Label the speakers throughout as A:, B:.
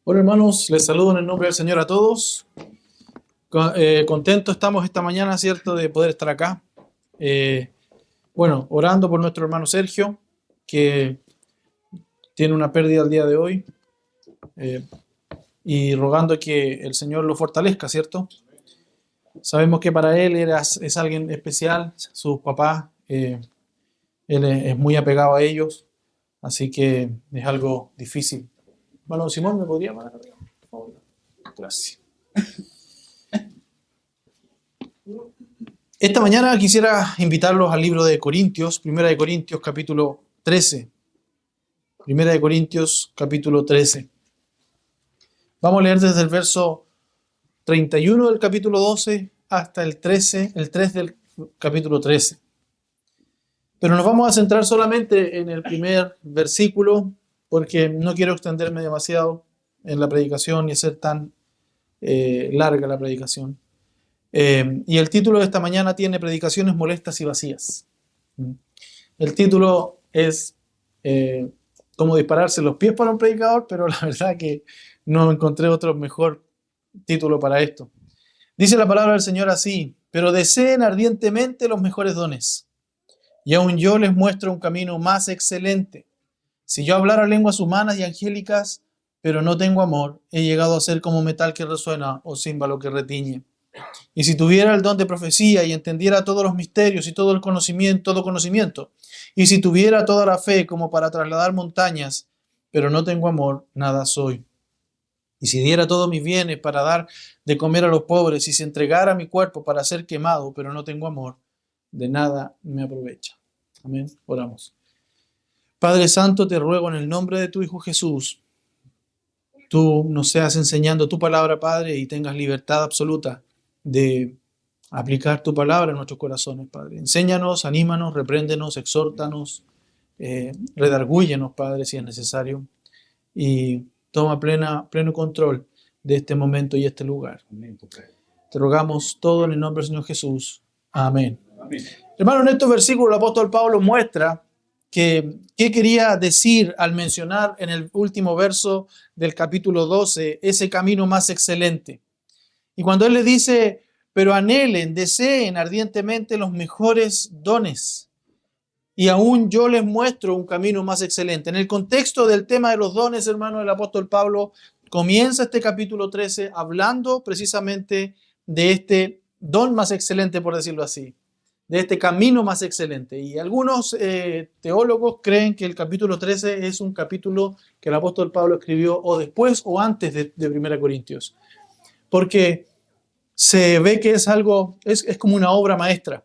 A: Hola hermanos, les saludo en el nombre del Señor a todos. Contentos estamos esta mañana, ¿cierto?, de poder estar acá. Eh, Orando por nuestro hermano Sergio, que tiene una pérdida el día de hoy, eh, y rogando que el Señor lo fortalezca, ¿cierto? Sabemos que para él es alguien especial, sus papás, él es muy apegado a ellos, así que es algo difícil. Hermano Simón, ¿me podría parar arriba, por favor? Gracias. Esta mañana quisiera invitarlos al libro de Corintios, Primera de Corintios capítulo 13. Primera de Corintios capítulo 13. Vamos a leer desde el verso 31 del capítulo 12 hasta el 13, el 3 del capítulo 13. Pero nos vamos a centrar solamente en el primer versículo porque no quiero extenderme demasiado en la predicación y hacer tan larga la predicación. Y el título de esta mañana tiene Predicaciones molestas y vacías. El título es cómo dispararse los pies para un predicador, pero la verdad que no encontré otro mejor título para esto. Dice la palabra del Señor así: pero deseen ardientemente los mejores dones, y aún yo les muestro un camino más excelente. Si yo hablara lenguas humanas y angélicas, pero no tengo amor, he llegado a ser como metal que resuena o címbalo que retiñe. Y si tuviera el don de profecía y entendiera todos los misterios y todo conocimiento, y si tuviera toda la fe como para trasladar montañas, pero no tengo amor, nada soy. Y si diera todos mis bienes para dar de comer a los pobres, y si entregara mi cuerpo para ser quemado, pero no tengo amor, de nada me aprovecha. Amén. Oramos. Padre Santo, te ruego en el nombre de tu Hijo Jesús, tú nos seas enseñando tu palabra, Padre, y tengas libertad absoluta de aplicar tu palabra en nuestros corazones, Padre. Enséñanos, anímanos, repréndenos, exhórtanos, redargúyenos, Padre, si es necesario, y toma pleno control de este momento y este lugar. Amén. Te rogamos todo en el nombre del Señor Jesús. Amén. Amén. Hermano, en estos versículos el apóstol Pablo muestra qué quería decir al mencionar en el último verso del capítulo 12 ese camino más excelente. Y cuando él le dice, pero anhelen, deseen ardientemente los mejores dones, y aún yo les muestro un camino más excelente. En el contexto del tema de los dones, hermano, el apóstol Pablo comienza este capítulo 13 hablando precisamente de este don más excelente, por decirlo así, de este camino más excelente. Y algunos teólogos creen que el capítulo 13 es un capítulo que el apóstol Pablo escribió o después o antes de 1 Corintios, porque se ve que es algo, es como una obra maestra.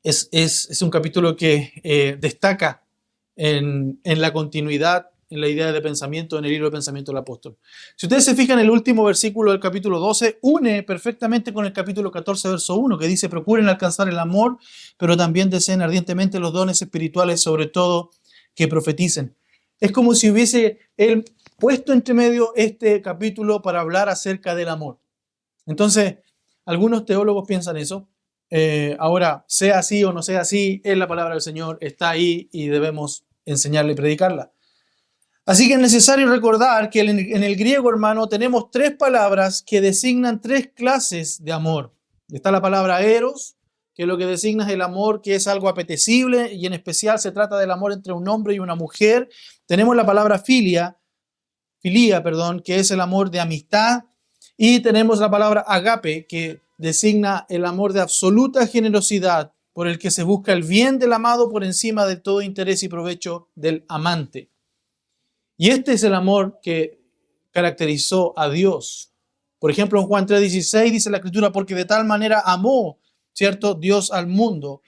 A: Es un capítulo que destaca en la continuidad, en la idea de pensamiento, en el hilo de pensamiento del apóstol. Si ustedes se fijan, el último versículo del capítulo 12 une perfectamente con el capítulo 14, verso 1, que dice, procuren alcanzar el amor, pero también deseen ardientemente los dones espirituales, sobre todo que profeticen. Es como si hubiese él puesto entre medio este capítulo para hablar acerca del amor. Entonces, algunos teólogos piensan eso. Ahora, sea así o no sea así, es la palabra del Señor, está ahí y debemos enseñarla y predicarla. Así que es necesario recordar que en el griego, hermano, tenemos tres palabras que designan tres clases de amor. Está la palabra eros, que lo que designa es el amor que es algo apetecible, y en especial se trata del amor entre un hombre y una mujer. Tenemos la palabra filía, que es el amor de amistad. Y tenemos la palabra agape, que designa el amor de absoluta generosidad, por el que se busca el bien del amado por encima de todo interés y provecho del amante. Y este es el amor que caracterizó a Dios. Por ejemplo, en Juan 3:16 dice la Escritura, porque de tal manera amó, ¿cierto?, Dios al mundo,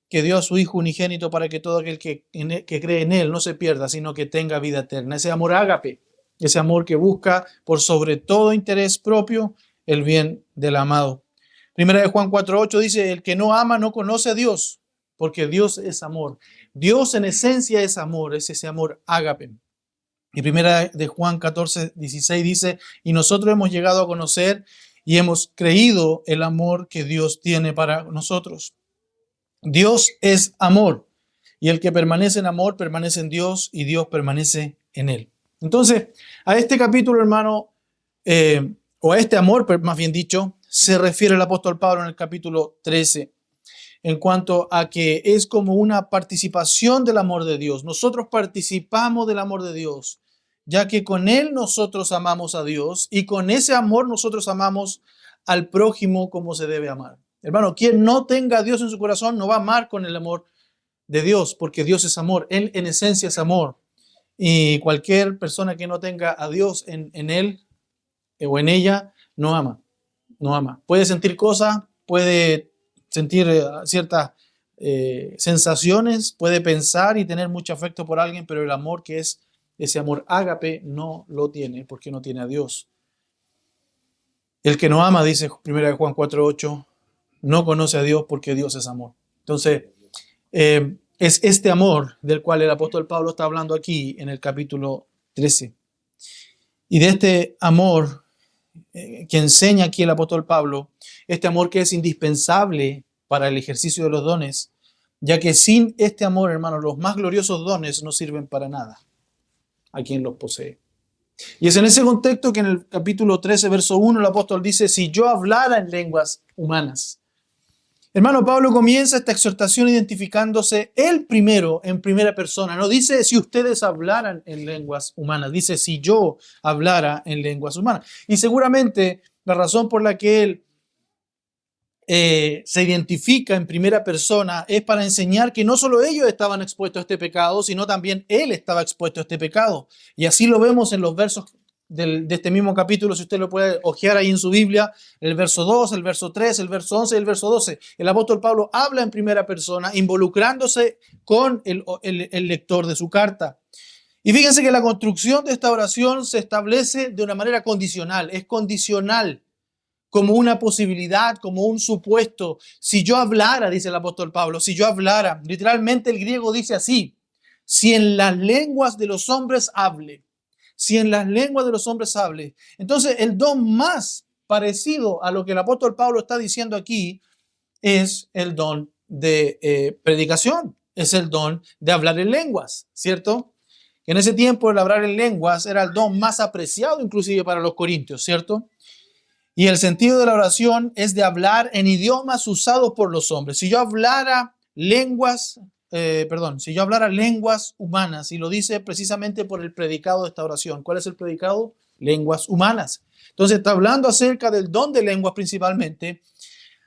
A: que dio a su Hijo unigénito para que todo aquel que cree en Él no se pierda, sino que tenga vida eterna. Ese amor ágape, ese amor que busca por sobre todo interés propio el bien del amado. Primera de Juan 4:8 dice, el que no ama no conoce a Dios, porque Dios es amor. Dios en esencia es amor, es ese amor ágape. Y primera de Juan 14:16 dice, y nosotros hemos llegado a conocer y hemos creído el amor que Dios tiene para nosotros. Dios es amor, y el que permanece en amor permanece en Dios y Dios permanece en él. Entonces, a este capítulo, hermano, o a este amor, más bien dicho, se refiere el apóstol Pablo en el capítulo 13, en cuanto a que es como una participación del amor de Dios. Nosotros participamos del amor de Dios, ya que con Él nosotros amamos a Dios y con ese amor nosotros amamos al prójimo como se debe amar. Hermano, quien no tenga a Dios en su corazón no va a amar con el amor de Dios, porque Dios es amor. Él en esencia es amor. Y cualquier persona que no tenga a Dios en él o en ella, no ama. No ama. Puede sentir cosas, puede sentir ciertas sensaciones, puede pensar y tener mucho afecto por alguien, pero el amor que es ese amor ágape no lo tiene porque no tiene a Dios. El que no ama, dice 1 Juan 4:8, no conoce a Dios porque Dios es amor. Entonces, es este amor del cual el apóstol Pablo está hablando aquí en el capítulo 13. Y de este amor que enseña aquí el apóstol Pablo, este amor que es indispensable para el ejercicio de los dones, ya que sin este amor, hermanos, los más gloriosos dones no sirven para nada a quien los posee. Y es en ese contexto que en el capítulo 13, verso 1, el apóstol dice, si yo hablara en lenguas humanas. Hermano, Pablo comienza esta exhortación identificándose él primero en primera persona. No dice si ustedes hablaran en lenguas humanas, dice si yo hablara en lenguas humanas. Y seguramente la razón por la que él se identifica en primera persona es para enseñar que no solo ellos estaban expuestos a este pecado, sino también él estaba expuesto a este pecado. Y así lo vemos en los versos de este mismo capítulo, si usted lo puede ojear ahí en su Biblia, el verso 2, el verso 3, el verso 11 y el verso 12. El apóstol Pablo habla en primera persona, involucrándose con el lector de su carta. Y fíjense que la construcción de esta oración se establece de una manera condicional, es condicional, como una posibilidad, como un supuesto. Si yo hablara, dice el apóstol Pablo, si yo hablara, literalmente el griego dice así, si en las lenguas de los hombres hable, si en las lenguas de los hombres hable. Entonces, el don más parecido a lo que el apóstol Pablo está diciendo aquí es el don de predicación, es el don de hablar en lenguas, ¿cierto? En ese tiempo el hablar en lenguas era el don más apreciado inclusive para los corintios, ¿cierto? Y el sentido de la oración es de hablar en idiomas usados por los hombres. Si yo hablara lenguas, si yo hablara lenguas humanas, y lo dice precisamente por el predicado de esta oración. ¿Cuál es el predicado? Lenguas humanas. Entonces está hablando acerca del don de lenguas principalmente,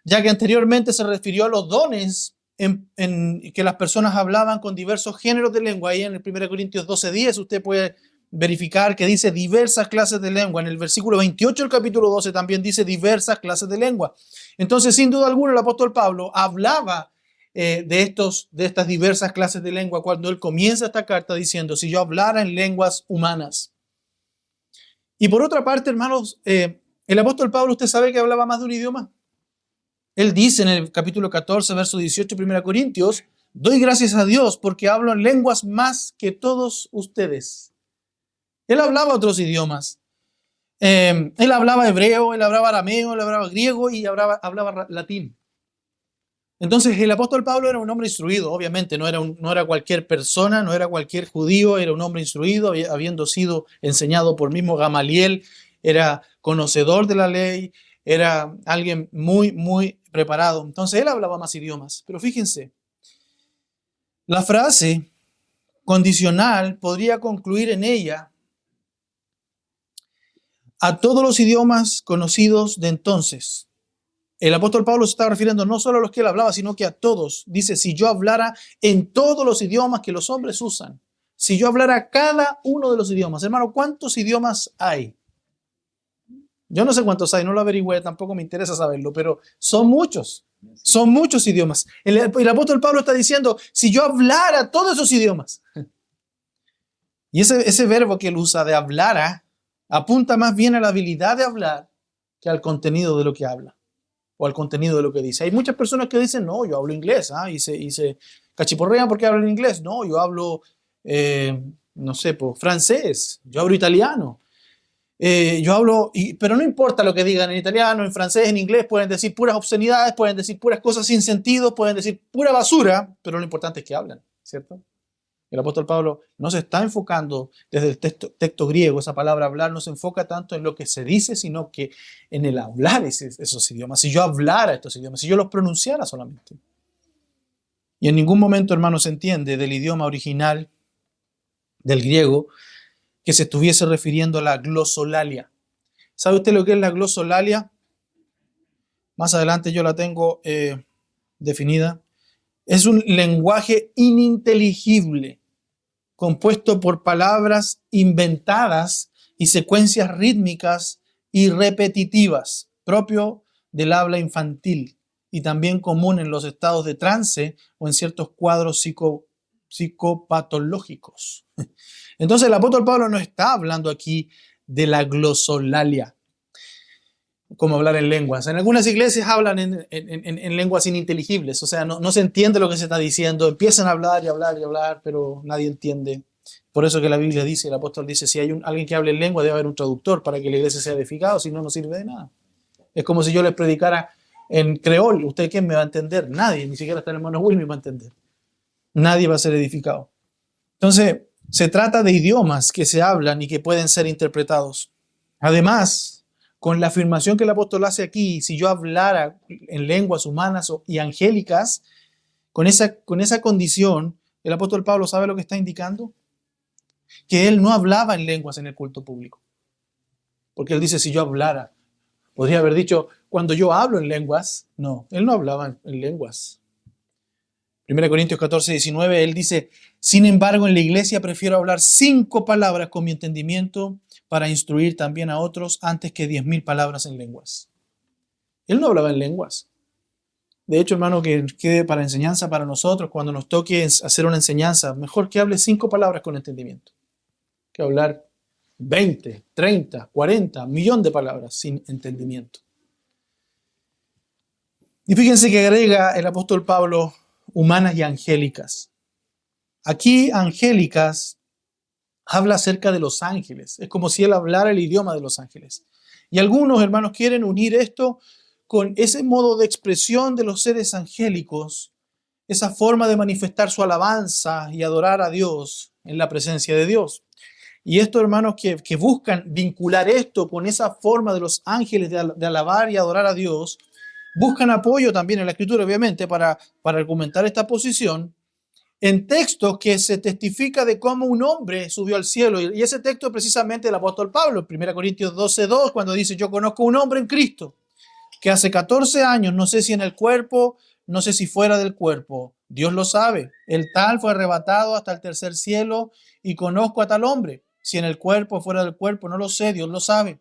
A: ya que anteriormente se refirió a los dones en que las personas hablaban con diversos géneros de lengua. Ahí en el 1 Corintios 12:10 usted puede verificar que dice diversas clases de lengua. En el versículo 28 del capítulo 12 también dice diversas clases de lengua. Entonces, sin duda alguna, el apóstol Pablo hablaba de estas diversas clases de lengua cuando él comienza esta carta diciendo, si yo hablara en lenguas humanas. Y por otra parte, hermanos, el apóstol Pablo, ¿usted sabe que hablaba más de un idioma? Él dice en el capítulo 14, verso 18, 1 Corintios, doy gracias a Dios porque hablo en lenguas más que todos ustedes. Él hablaba otros idiomas. Él hablaba hebreo, él hablaba arameo, él hablaba griego y hablaba latín. Entonces el apóstol Pablo era un hombre instruido, obviamente, no era cualquier persona, no era cualquier judío, era un hombre instruido, habiendo sido enseñado por mismo Gamaliel, era conocedor de la ley, era alguien muy, muy preparado. Entonces él hablaba más idiomas. Pero fíjense, la frase condicional podría concluir en ella a todos los idiomas conocidos de entonces. El apóstol Pablo se está refiriendo no solo a los que él hablaba, sino que a todos. Dice, si yo hablara en todos los idiomas que los hombres usan, si yo hablara cada uno de los idiomas. Hermano, ¿cuántos idiomas hay? Yo no sé cuántos hay, no lo averigüé, tampoco me interesa saberlo, pero son muchos idiomas. El apóstol Pablo está diciendo, si yo hablara todos esos idiomas. Y ese verbo que él usa de hablara, apunta más bien a la habilidad de hablar que al contenido de lo que habla o al contenido de lo que dice. Hay muchas personas que dicen, no, yo hablo inglés, y se cachiporrean porque hablan inglés. No, yo hablo, francés, yo hablo italiano, pero no importa lo que digan en italiano, en francés, en inglés, pueden decir puras obscenidades, pueden decir puras cosas sin sentido, pueden decir pura basura, pero lo importante es que hablan, ¿cierto? El apóstol Pablo no se está enfocando desde el texto griego, esa palabra hablar no se enfoca tanto en lo que se dice, sino que en el hablar esos idiomas. Si yo hablara estos idiomas, si yo los pronunciara solamente. Y en ningún momento, hermano, se entiende del idioma original del griego que se estuviese refiriendo a la glosolalia. ¿Sabe usted lo que es la glosolalia? Más adelante yo la tengo definida. Es un lenguaje ininteligible, compuesto por palabras inventadas y secuencias rítmicas y repetitivas, propio del habla infantil y también común en los estados de trance o en ciertos cuadros psicopatológicos. Entonces el apóstol Pablo no está hablando aquí de la glosolalia, como hablar en lenguas. En algunas iglesias hablan en lenguas ininteligibles, o sea, no se entiende lo que se está diciendo, empiezan a hablar y hablar y hablar, pero nadie entiende. Por eso que la Biblia dice, el apóstol dice, si hay alguien que hable en lengua, debe haber un traductor para que la iglesia sea edificada, si no, no sirve de nada. Es como si yo les predicara en creol, ¿usted quién me va a entender? Nadie, ni siquiera hasta el hermano Will me va a entender. Nadie va a ser edificado. Entonces, se trata de idiomas que se hablan y que pueden ser interpretados. Además, con la afirmación que el apóstol hace aquí, si yo hablara en lenguas humanas y angélicas, con esa condición, el apóstol Pablo, ¿sabe lo que está indicando? Que él no hablaba en lenguas en el culto público. Porque él dice, si yo hablara, podría haber dicho, cuando yo hablo en lenguas. No, él no hablaba en lenguas. 1 Corintios 14, 19, él dice, sin embargo, en la iglesia prefiero hablar 5 palabras con mi entendimiento para instruir también a otros antes que 10.000 palabras en lenguas. Él no hablaba en lenguas. De hecho, hermano, que quede para enseñanza para nosotros, cuando nos toque hacer una enseñanza, mejor que hable 5 palabras con entendimiento, que hablar 20, 30, 40, 1.000.000 de palabras sin entendimiento. Y fíjense que agrega el apóstol Pablo humanas y angélicas. Aquí angélicas habla acerca de los ángeles. Es como si él hablara el idioma de los ángeles. Y algunos hermanos quieren unir esto con ese modo de expresión de los seres angélicos, esa forma de manifestar su alabanza y adorar a Dios en la presencia de Dios. Y estos hermanos que buscan vincular esto con esa forma de los ángeles de alabar y adorar a Dios, buscan apoyo también en la Escritura, obviamente, para argumentar esta posición en textos que se testifica de cómo un hombre subió al cielo. Y ese texto es precisamente el apóstol Pablo, 1 Corintios 12:2, cuando dice, yo conozco un hombre en Cristo que hace 14 años, no sé si en el cuerpo, no sé si fuera del cuerpo, Dios lo sabe, el tal fue arrebatado hasta el tercer cielo y conozco a tal hombre, si en el cuerpo o fuera del cuerpo, no lo sé, Dios lo sabe,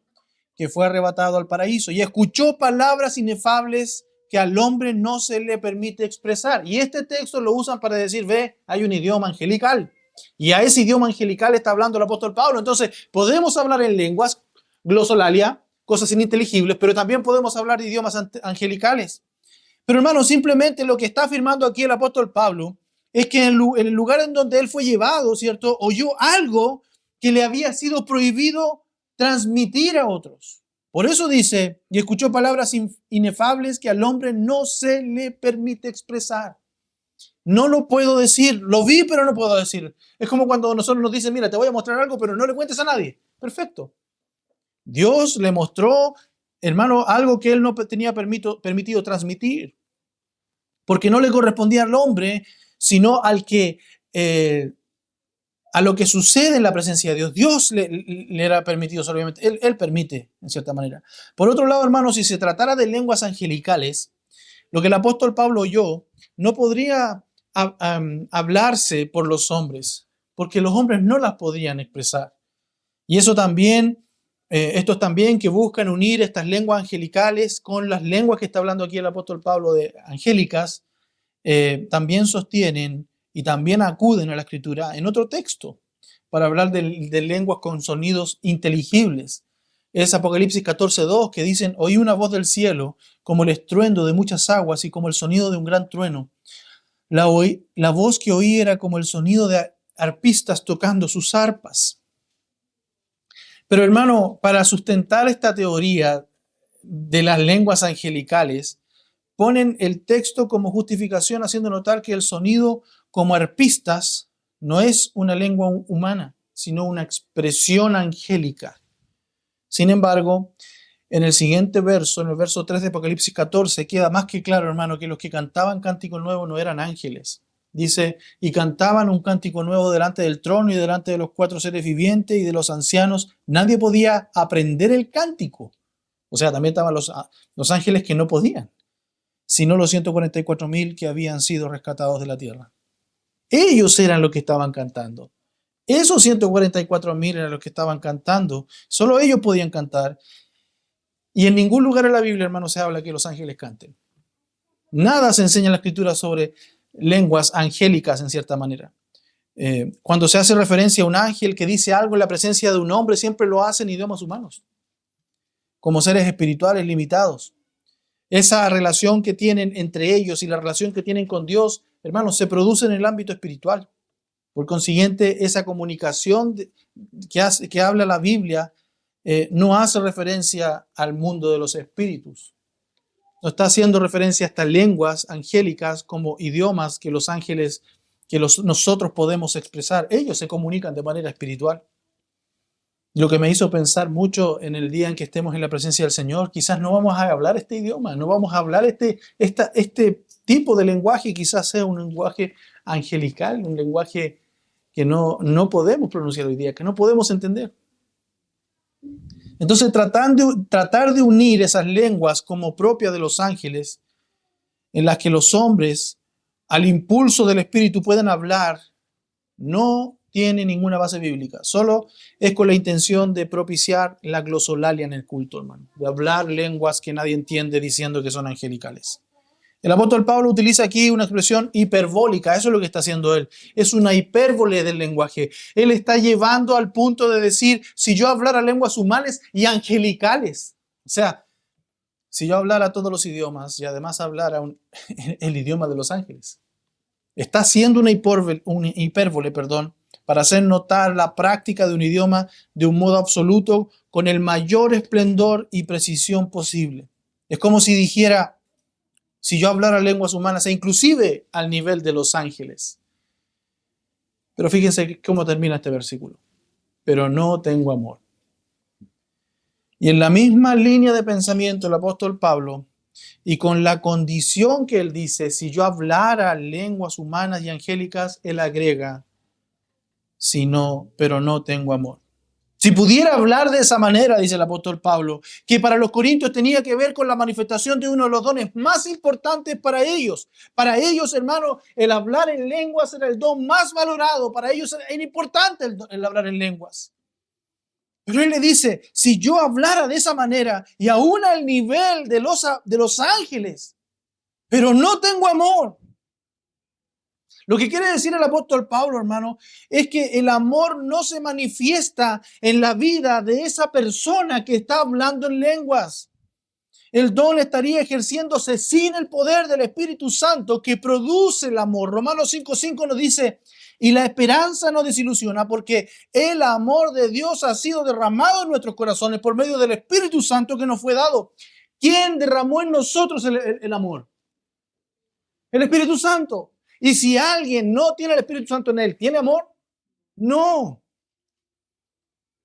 A: que fue arrebatado al paraíso y escuchó palabras inefables que al hombre no se le permite expresar. Y este texto lo usan para decir, ve, hay un idioma angelical. Y a ese idioma angelical está hablando el apóstol Pablo. Entonces, podemos hablar en lenguas, glosolalia, cosas ininteligibles, pero también podemos hablar de idiomas angelicales. Pero hermano, simplemente lo que está afirmando aquí el apóstol Pablo es que en el lugar en donde él fue llevado, ¿cierto? Oyó algo que le había sido prohibido transmitir a otros. Por eso dice, y escuchó palabras inefables que al hombre no se le permite expresar. No lo puedo decir, lo vi pero no puedo decir. Es como cuando nosotros nos dicen, mira, te voy a mostrar algo pero no le cuentes a nadie. Perfecto. Dios le mostró, hermano, algo que él no tenía permitido transmitir. Porque no le correspondía al hombre, sino al que... a lo que sucede en la presencia de Dios. Dios le era permitido, obviamente. Él permite, en cierta manera. Por otro lado, hermanos, si se tratara de lenguas angelicales, lo que el apóstol Pablo oyó no podría hablarse por los hombres, porque los hombres no las podrían expresar. Y eso también, estos también que buscan unir estas lenguas angelicales con las lenguas que está hablando aquí el apóstol Pablo de angélicas, también sostienen y también acuden a la Escritura en otro texto para hablar de lenguas con sonidos inteligibles. Es Apocalipsis 14:2 que dicen, oí una voz del cielo como el estruendo de muchas aguas y como el sonido de un gran trueno. La voz que oí era como el sonido de arpistas tocando sus arpas. Pero hermano, para sustentar esta teoría de las lenguas angelicales, ponen el texto como justificación haciendo notar que el sonido como arpistas no es una lengua humana, sino una expresión angélica. Sin embargo, en el siguiente verso, en el verso 3 de Apocalipsis 14, queda más que claro, hermano, que los que cantaban cántico nuevo no eran ángeles. Dice, y cantaban un cántico nuevo delante del trono y delante de los 4 seres vivientes y de los ancianos. Nadie podía aprender el cántico. O sea, también estaban los ángeles que no podían, sino los 144,000 que habían sido rescatados de la tierra. Ellos eran los que estaban cantando. Esos 144,000 eran los que estaban cantando. Solo ellos podían cantar. Y en ningún lugar en la Biblia, hermano, se habla que los ángeles canten. Nada se enseña en la Escritura sobre lenguas angélicas, en cierta manera. Cuando se hace referencia a un ángel que dice algo en la presencia de un hombre, siempre lo hace en idiomas humanos, como seres espirituales limitados. Esa relación que tienen entre ellos y la relación que tienen con Dios, hermanos, se produce en el ámbito espiritual. Por consiguiente, esa comunicación que habla la Biblia no hace referencia al mundo de los espíritus. No está haciendo referencia a estas lenguas angélicas como idiomas que los ángeles, nosotros podemos expresar. Ellos se comunican de manera espiritual. Lo que me hizo pensar mucho en el día en que estemos en la presencia del Señor, quizás no vamos a hablar este idioma, no vamos a hablar este tipo de lenguaje, quizás sea un lenguaje angelical, un lenguaje que no podemos pronunciar hoy día, que no podemos entender. Entonces, tratar de unir esas lenguas como propias de los ángeles, en las que los hombres, al impulso del Espíritu, puedan hablar, no tiene ninguna base bíblica. Solo es con la intención de propiciar la glosolalia en el culto, hermano. De hablar lenguas que nadie entiende diciendo que son angelicales. El apóstol Pablo utiliza aquí una expresión hiperbólica, eso es lo que está haciendo él. Es una hipérbole del lenguaje. Él está llevando al punto de decir, si yo hablara lenguas humanas y angelicales, o sea, si yo hablara todos los idiomas y además hablara el idioma de los ángeles. Está haciendo una hipérbole, para hacer notar la práctica de un idioma de un modo absoluto con el mayor esplendor y precisión posible. Es como si dijera, si yo hablara lenguas humanas e inclusive al nivel de los ángeles. Pero fíjense cómo termina este versículo. Pero no tengo amor. Y en la misma línea de pensamiento el apóstol Pablo, y con la condición que él dice, si yo hablara lenguas humanas y angélicas, él agrega, pero no tengo amor. Si pudiera hablar de esa manera, dice el apóstol Pablo, que para los corintios tenía que ver con la manifestación de uno de los dones más importantes para ellos. Para ellos, hermano, el hablar en lenguas era el don más valorado. Para ellos era importante el hablar en lenguas. Pero él le dice, si yo hablara de esa manera y aún al nivel de los ángeles, pero no tengo amor. Lo que quiere decir el apóstol Pablo, hermano, es que el amor no se manifiesta en la vida de esa persona que está hablando en lenguas. El don estaría ejerciéndose sin el poder del Espíritu Santo que produce el amor. Romanos 5:5 nos dice, y la esperanza no desilusiona porque el amor de Dios ha sido derramado en nuestros corazones por medio del Espíritu Santo que nos fue dado. ¿Quién derramó en nosotros el amor? El Espíritu Santo. Y si alguien no tiene el Espíritu Santo en él, ¿tiene amor? No.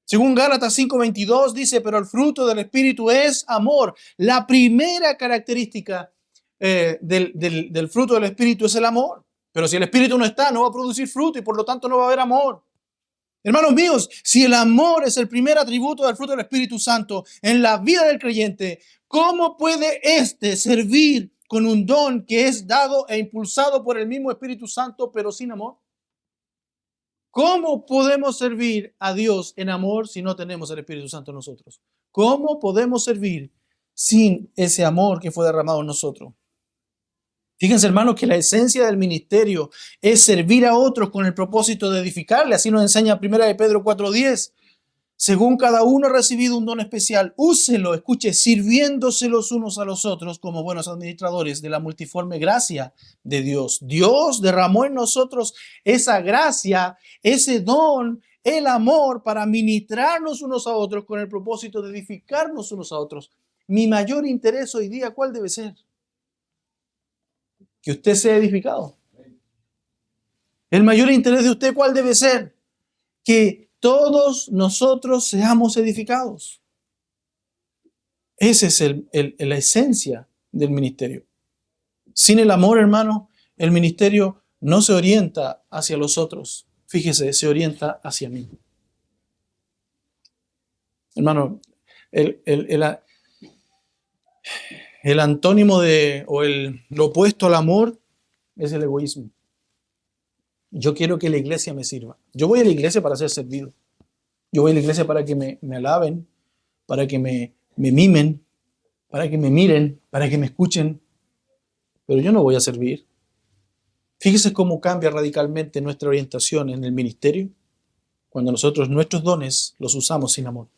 A: Según Gálatas 5:22 dice, pero el fruto del Espíritu es amor. La primera característica del fruto del Espíritu es el amor. Pero si el Espíritu no está, no va a producir fruto y por lo tanto no va a haber amor. Hermanos míos, si el amor es el primer atributo del fruto del Espíritu Santo en la vida del creyente, ¿cómo puede éste servir con un don que es dado e impulsado por el mismo Espíritu Santo, pero sin amor? ¿Cómo podemos servir a Dios en amor si no tenemos el Espíritu Santo en nosotros? ¿Cómo podemos servir sin ese amor que fue derramado en nosotros? Fíjense, hermanos, que la esencia del ministerio es servir a otros con el propósito de edificarle. Así nos enseña 1 Pedro 4:10. Según cada uno ha recibido un don especial, úselo, escuche, sirviéndose los unos a los otros como buenos administradores de la multiforme gracia de Dios. Dios derramó en nosotros esa gracia, ese don, el amor para ministrarnos unos a otros con el propósito de edificarnos unos a otros. Mi mayor interés hoy día, ¿cuál debe ser? Que usted sea edificado. El mayor interés de usted, ¿cuál debe ser? Que todos nosotros seamos edificados. Esa es la esencia del ministerio. Sin el amor, hermano, el ministerio no se orienta hacia los otros. Fíjese, se orienta hacia mí. Hermano, el antónimo lo opuesto al amor es el egoísmo. Yo quiero que la iglesia me sirva. Yo voy a la iglesia para ser servido. Yo voy a la iglesia para que me alaben, para que me mimen, para que me miren, para que me escuchen. Pero yo no voy a servir. Fíjese cómo cambia radicalmente nuestra orientación en el ministerio cuando nosotros nuestros dones los usamos sin amor.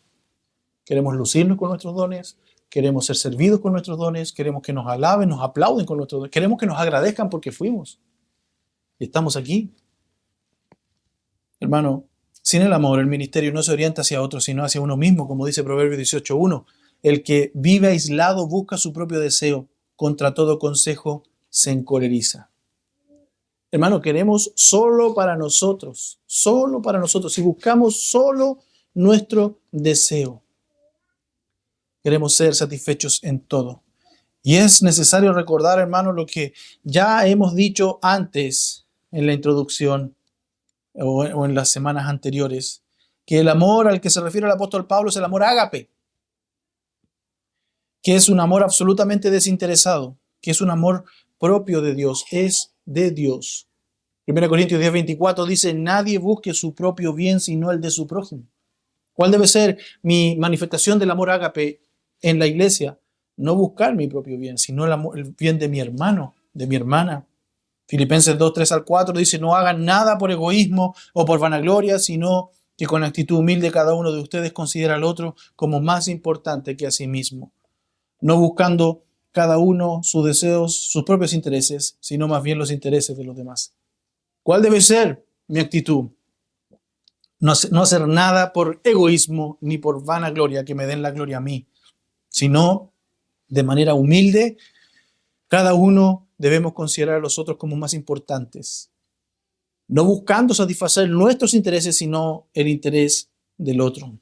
A: Queremos lucirnos con nuestros dones, queremos ser servidos con nuestros dones, queremos que nos alaben, nos aplauden con nuestros dones, queremos que nos agradezcan porque fuimos. Y estamos aquí. Hermano, sin el amor, el ministerio no se orienta hacia otros, sino hacia uno mismo, como dice Proverbios 18:1. El que vive aislado busca su propio deseo, contra todo consejo se encoleriza. Hermano, queremos solo para nosotros, si buscamos solo nuestro deseo. Queremos ser satisfechos en todo. Y es necesario recordar, hermano, lo que ya hemos dicho antes en la introducción o en las semanas anteriores, que el amor al que se refiere el apóstol Pablo es el amor ágape, que es un amor absolutamente desinteresado, que es un amor propio de Dios, es de Dios. 1 Corintios 10:24 dice, nadie busque su propio bien sino el de su prójimo. ¿Cuál debe ser mi manifestación del amor ágape en la iglesia? No buscar mi propio bien, sino el bien de mi hermano, de mi hermana. Filipenses 2:3-4 dice, no hagan nada por egoísmo o por vanagloria, sino que con actitud humilde cada uno de ustedes considera al otro como más importante que a sí mismo, no buscando cada uno sus deseos, sus propios intereses, sino más bien los intereses de los demás. ¿Cuál debe ser mi actitud? No hacer nada por egoísmo ni por vanagloria, que me den la gloria a mí, sino de manera humilde, cada uno debemos considerar a los otros como más importantes, no buscando satisfacer nuestros intereses, sino el interés del otro.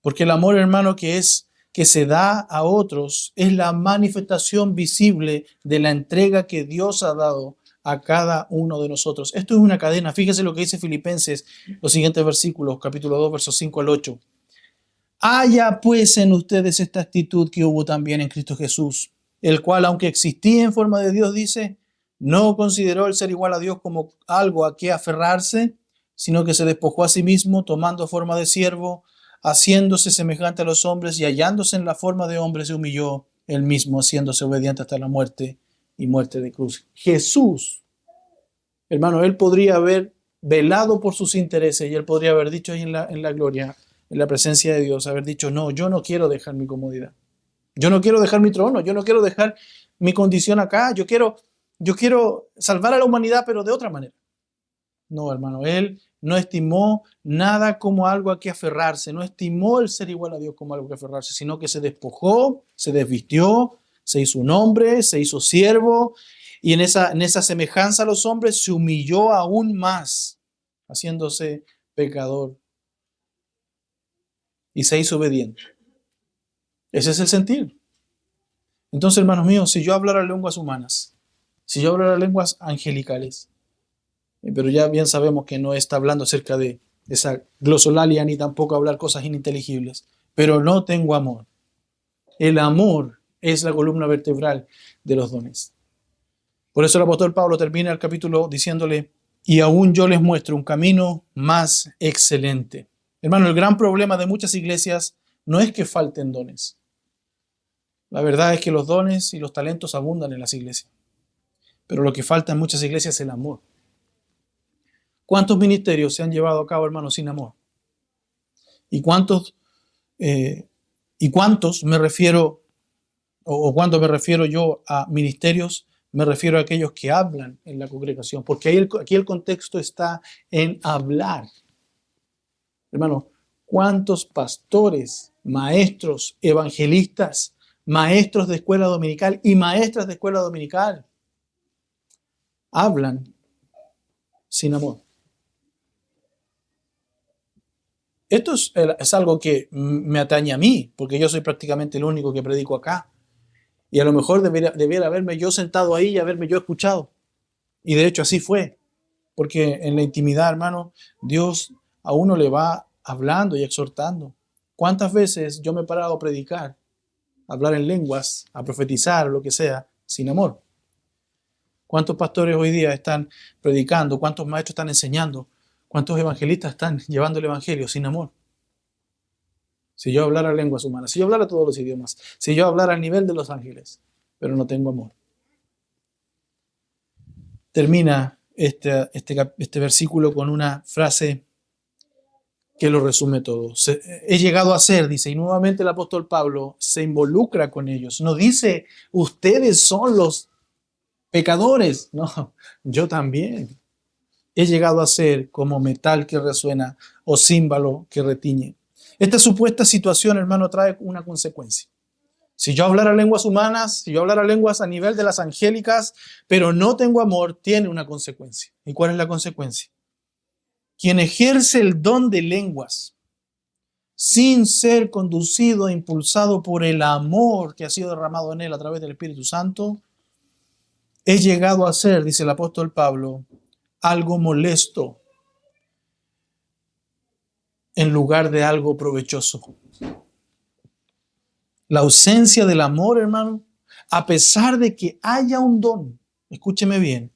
A: Porque el amor, hermano, que se da a otros es la manifestación visible de la entrega que Dios ha dado a cada uno de nosotros. Esto es una cadena. Fíjese lo que dice Filipenses, los siguientes versículos, capítulo 2, versos 5-8. Haya pues en ustedes esta actitud que hubo también en Cristo Jesús, el cual, aunque existía en forma de Dios, dice, no consideró el ser igual a Dios como algo a que aferrarse, sino que se despojó a sí mismo, tomando forma de siervo, haciéndose semejante a los hombres y hallándose en la forma de hombre, se humilló él mismo, haciéndose obediente hasta la muerte y muerte de cruz. Jesús, hermano, él podría haber velado por sus intereses y él podría haber dicho ahí en la gloria, en la presencia de Dios, haber dicho, no, yo no quiero dejar mi comodidad. Yo no quiero dejar mi trono, yo no quiero dejar mi condición acá, yo quiero salvar a la humanidad, pero de otra manera. No, hermano, él no estimó nada como algo a que aferrarse, no estimó el ser igual a Dios como algo a que aferrarse, sino que se despojó, se desvistió, se hizo un hombre, se hizo siervo, y en esa semejanza a los hombres se humilló aún más, haciéndose pecador, y se hizo obediente. Ese es el sentir. Entonces, hermanos míos, si yo hablara lenguas humanas, si yo hablara lenguas angelicales, pero ya bien sabemos que no está hablando acerca de esa glosolalia ni tampoco hablar cosas ininteligibles, pero no tengo amor. El amor es la columna vertebral de los dones. Por eso el apóstol Pablo termina el capítulo diciéndole, y aún yo les muestro un camino más excelente. Hermano, el gran problema de muchas iglesias no es que falten dones. La verdad es que los dones y los talentos abundan en las iglesias. Pero lo que falta en muchas iglesias es el amor. ¿Cuántos ministerios se han llevado a cabo, hermanos, sin amor? ¿Y cuántos me refiero, o cuando me refiero yo a ministerios, me refiero a aquellos que hablan en la congregación? Porque aquí el contexto está en hablar. Hermano, ¿cuántos pastores, maestros, evangelistas, maestros de escuela dominical y maestras de escuela dominical hablan sin amor. Esto es algo que me atañe a mí, porque yo soy prácticamente el único que predico acá. Y a lo mejor debiera haberme yo sentado ahí y haberme yo escuchado. Y de hecho así fue. Porque en la intimidad, hermano, Dios a uno le va hablando y exhortando. ¿Cuántas veces yo me he parado a predicar, a hablar en lenguas, a profetizar o lo que sea, sin amor? ¿Cuántos pastores hoy día están predicando? ¿Cuántos maestros están enseñando? ¿Cuántos evangelistas están llevando el evangelio sin amor? Si yo hablara lenguas humanas, si yo hablara todos los idiomas, si yo hablara al nivel de los ángeles, pero no tengo amor. Termina este versículo con una frase que lo resume todo. He llegado a ser, dice, y nuevamente el apóstol Pablo se involucra con ellos. No dice, ustedes son los pecadores. No, yo también. He llegado a ser como metal que resuena o címbalo que retiñe. Esta supuesta situación, hermano, trae una consecuencia. Si yo hablara lenguas humanas, si yo hablara lenguas a nivel de las angélicas, pero no tengo amor, tiene una consecuencia. ¿Y cuál es la consecuencia? Quien ejerce el don de lenguas sin ser conducido e impulsado por el amor que ha sido derramado en él a través del Espíritu Santo, he llegado a ser, dice el apóstol Pablo, algo molesto en lugar de algo provechoso. La ausencia del amor, hermano, a pesar de que haya un don, escúcheme bien,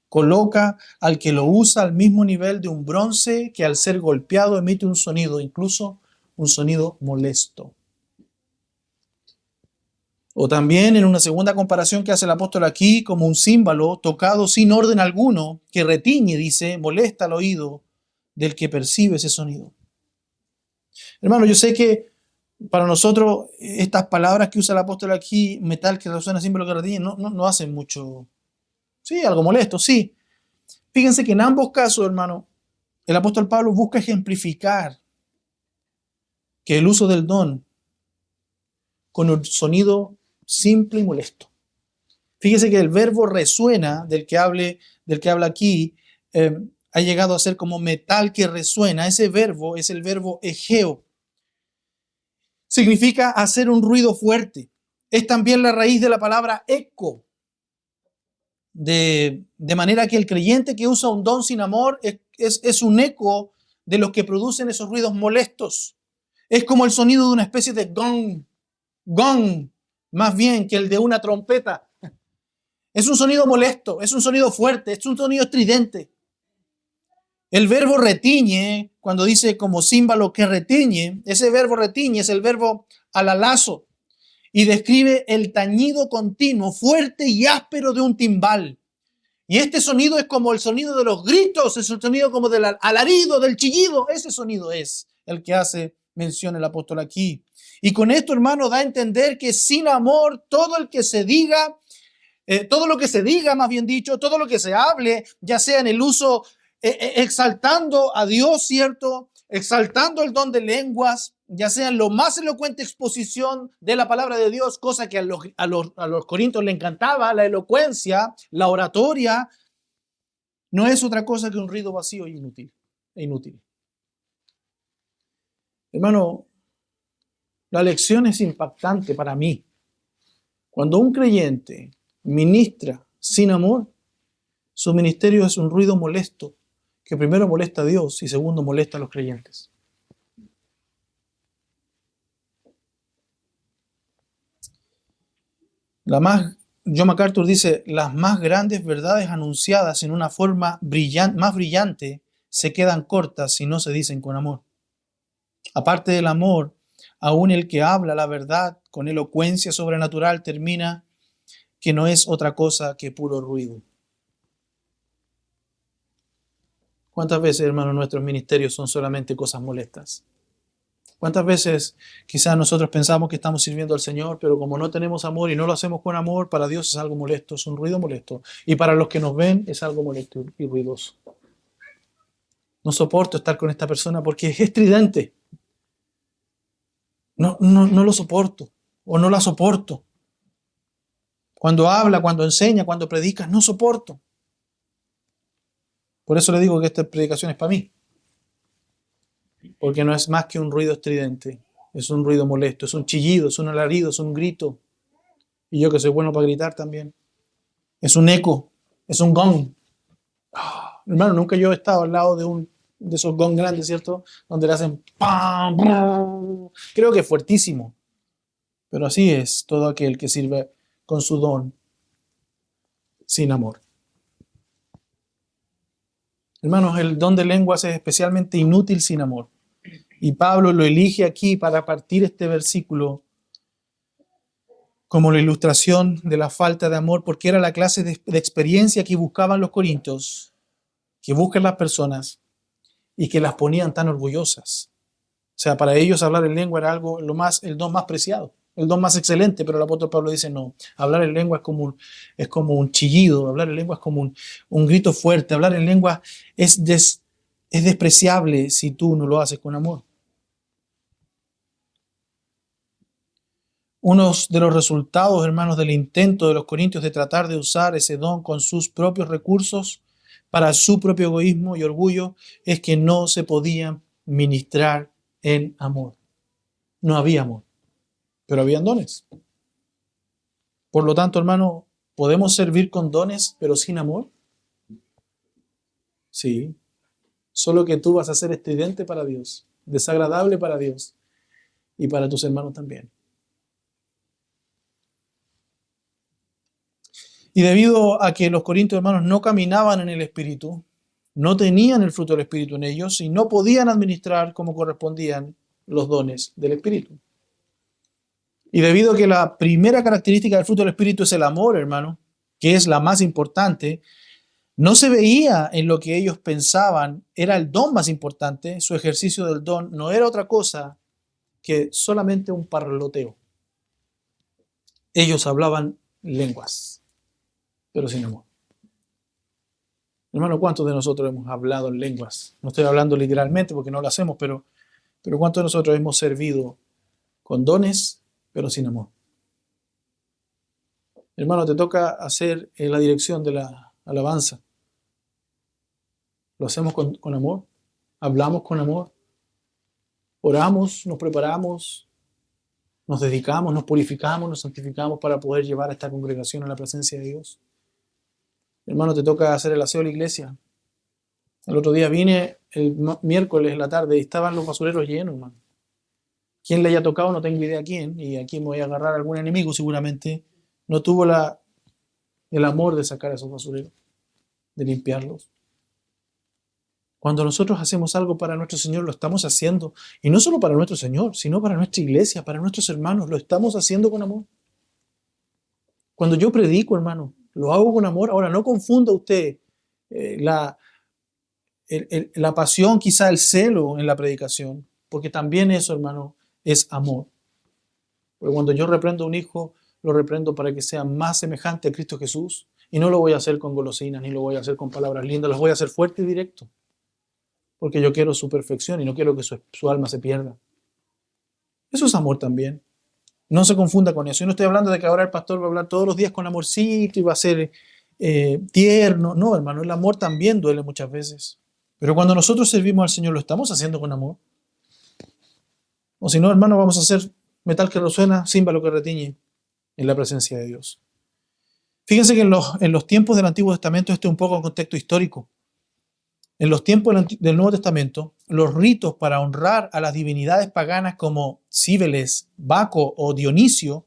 A: coloca al que lo usa al mismo nivel de un bronce que al ser golpeado emite un sonido, incluso un sonido molesto. O también en una segunda comparación que hace el apóstol aquí, como un címbalo tocado sin orden alguno, que retiñe, dice, molesta al oído del que percibe ese sonido. Hermano, yo sé que para nosotros estas palabras que usa el apóstol aquí, metal que resuena, címbalo que retiñe, no hacen mucho. Sí, algo molesto, sí. Fíjense que en ambos casos, hermano, el apóstol Pablo busca ejemplificar que el uso del don con un sonido simple y molesto. Fíjese que el verbo resuena del que habla aquí ha llegado a ser como metal que resuena. Ese verbo es el verbo egeo. Significa hacer un ruido fuerte. Es también la raíz de la palabra eco. De manera que el creyente que usa un don sin amor es un eco de los que producen esos ruidos molestos. Es como el sonido de una especie de gong, más bien que el de una trompeta. Es un sonido molesto, es un sonido fuerte, es un sonido estridente. El verbo retiñe, cuando dice como címbalo que retiñe, ese verbo retiñe es el verbo alalazo y describe el tañido continuo, fuerte y áspero de un timbal. Y este sonido es como el sonido de los gritos, es un sonido como del alarido, del chillido. Ese sonido es el que hace mención el apóstol aquí. Y con esto, hermano, da a entender que sin amor, todo lo que se diga, más bien dicho, todo lo que se hable, ya sea en el uso, exaltando a Dios, ¿cierto? Exaltando el don de lenguas, ya sea en lo más elocuente exposición de la palabra de Dios, cosa que a los corintios le encantaba, la elocuencia, la oratoria, no es otra cosa que un ruido vacío e inútil. Hermano, la lección es impactante para mí. Cuando un creyente ministra sin amor, su ministerio es un ruido molesto, que primero molesta a Dios y segundo molesta a los creyentes. John MacArthur dice, las más grandes verdades anunciadas en una forma más brillante se quedan cortas si no se dicen con amor. Aparte del amor, aún el que habla la verdad con elocuencia sobrenatural termina que no es otra cosa que puro ruido. ¿Cuántas veces, hermano, nuestros ministerios son solamente cosas molestas? ¿Cuántas veces quizás nosotros pensamos que estamos sirviendo al Señor, pero como no tenemos amor y no lo hacemos con amor, para Dios es algo molesto, es un ruido molesto. Y para los que nos ven es algo molesto y ruidoso. No soporto estar con esta persona porque es estridente. No lo soporto o no la soporto. Cuando habla, cuando enseña, cuando predica, no soporto. Por eso le digo que esta predicación es para mí. Porque no es más que un ruido estridente. Es un ruido molesto, es un chillido, es un alarido, es un grito. Y yo que soy bueno para gritar también. Es un eco, es un gong. Hermano, nunca yo he estado al lado de esos gong grandes, ¿cierto? Donde le hacen ¡pam! ¡pam! Creo que es fuertísimo. Pero así es todo aquel que sirve con su don sin amor. Hermanos, el don de lenguas es especialmente inútil sin amor. Y Pablo lo elige aquí para partir este versículo como la ilustración de la falta de amor, porque era la clase de experiencia que buscaban los corintios, que buscan las personas y que las ponían tan orgullosas. O sea, para ellos hablar en lengua era algo, el don más preciado, el don más excelente, pero el apóstol Pablo dice no, hablar en lengua es como un chillido, hablar en lengua es como un grito fuerte, hablar en lengua es despreciable si tú no lo haces con amor. Uno de los resultados, hermanos, del intento de los corintios de tratar de usar ese don con sus propios recursos para su propio egoísmo y orgullo es que no se podían ministrar en amor. No había amor, pero habían dones. Por lo tanto, hermano, ¿podemos servir con dones pero sin amor? Sí. Solo que tú vas a ser estridente para Dios, desagradable para Dios y para tus hermanos también. Y debido a que los corintios, hermanos, no caminaban en el Espíritu, no tenían el fruto del Espíritu en ellos y no podían administrar como correspondían los dones del Espíritu. Y debido a que la primera característica del fruto del Espíritu es el amor, hermano, que es la más importante, no se veía en lo que ellos pensaban era el don más importante. Su ejercicio del don no era otra cosa que solamente un parloteo. Ellos hablaban lenguas, pero sin amor. Hermano, ¿cuántos de nosotros hemos hablado en lenguas? No estoy hablando literalmente porque no lo hacemos, pero ¿cuántos de nosotros hemos servido con dones, pero sin amor? Hermano, te toca hacer la dirección de la alabanza. ¿Lo hacemos con amor? ¿Hablamos con amor? ¿Oramos? ¿Nos preparamos? ¿Nos dedicamos? ¿Nos purificamos? ¿Nos santificamos para poder llevar a esta congregación a la presencia de Dios? Hermano, te toca hacer el aseo de la iglesia. El otro día vine el miércoles en la tarde y estaban los basureros llenos, hermano. ¿Quién le haya tocado? No tengo idea quién. Y aquí me voy a agarrar a algún enemigo seguramente. No tuvo el amor de sacar a esos basureros, de limpiarlos. Cuando nosotros hacemos algo para nuestro Señor, lo estamos haciendo. Y no solo para nuestro Señor, sino para nuestra iglesia, para nuestros hermanos. Lo estamos haciendo con amor. Cuando yo predico, hermano, lo hago con amor. Ahora, no confunda usted la pasión, quizá el celo en la predicación, porque también eso, hermano, es amor. Porque cuando yo reprendo a un hijo, lo reprendo para que sea más semejante a Cristo Jesús, y no lo voy a hacer con golosinas, ni lo voy a hacer con palabras lindas, los voy a hacer fuerte y directo, porque yo quiero su perfección y no quiero que su alma se pierda. Eso es amor también. No se confunda con eso. Yo no estoy hablando de que ahora el pastor va a hablar todos los días con amorcito y va a ser tierno. No, hermano, el amor también duele muchas veces. Pero cuando nosotros servimos al Señor, lo estamos haciendo con amor. O si no, hermano, vamos a hacer metal que resuena, címbalo que retiñe en la presencia de Dios. Fíjense que en los tiempos del Antiguo Testamento, este es un poco en contexto histórico. En los tiempos del Nuevo Testamento, los ritos para honrar a las divinidades paganas como Cíbeles, Baco o Dionisio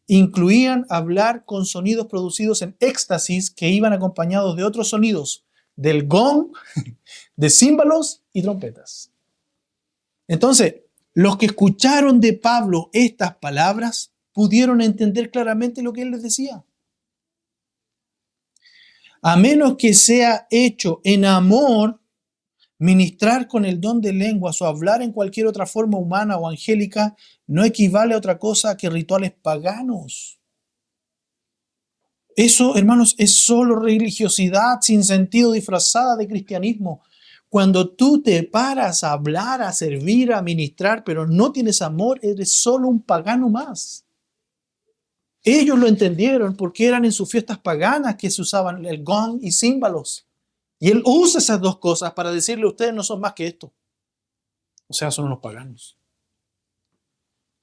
A: incluían hablar con sonidos producidos en éxtasis que iban acompañados de otros sonidos, del gong, de címbalos y trompetas. Entonces, los que escucharon de Pablo estas palabras pudieron entender claramente lo que él les decía. A menos que sea hecho en amor, ministrar con el don de lenguas o hablar en cualquier otra forma humana o angélica no equivale a otra cosa que rituales paganos. Eso, hermanos, es solo religiosidad sin sentido disfrazada de cristianismo. Cuando tú te paras a hablar, a servir, a ministrar, pero no tienes amor, eres solo un pagano más. Ellos lo entendieron porque eran en sus fiestas paganas que se usaban el gong y címbalos. Y él usa esas dos cosas para decirle: ustedes no son más que esto. O sea, son unos paganos.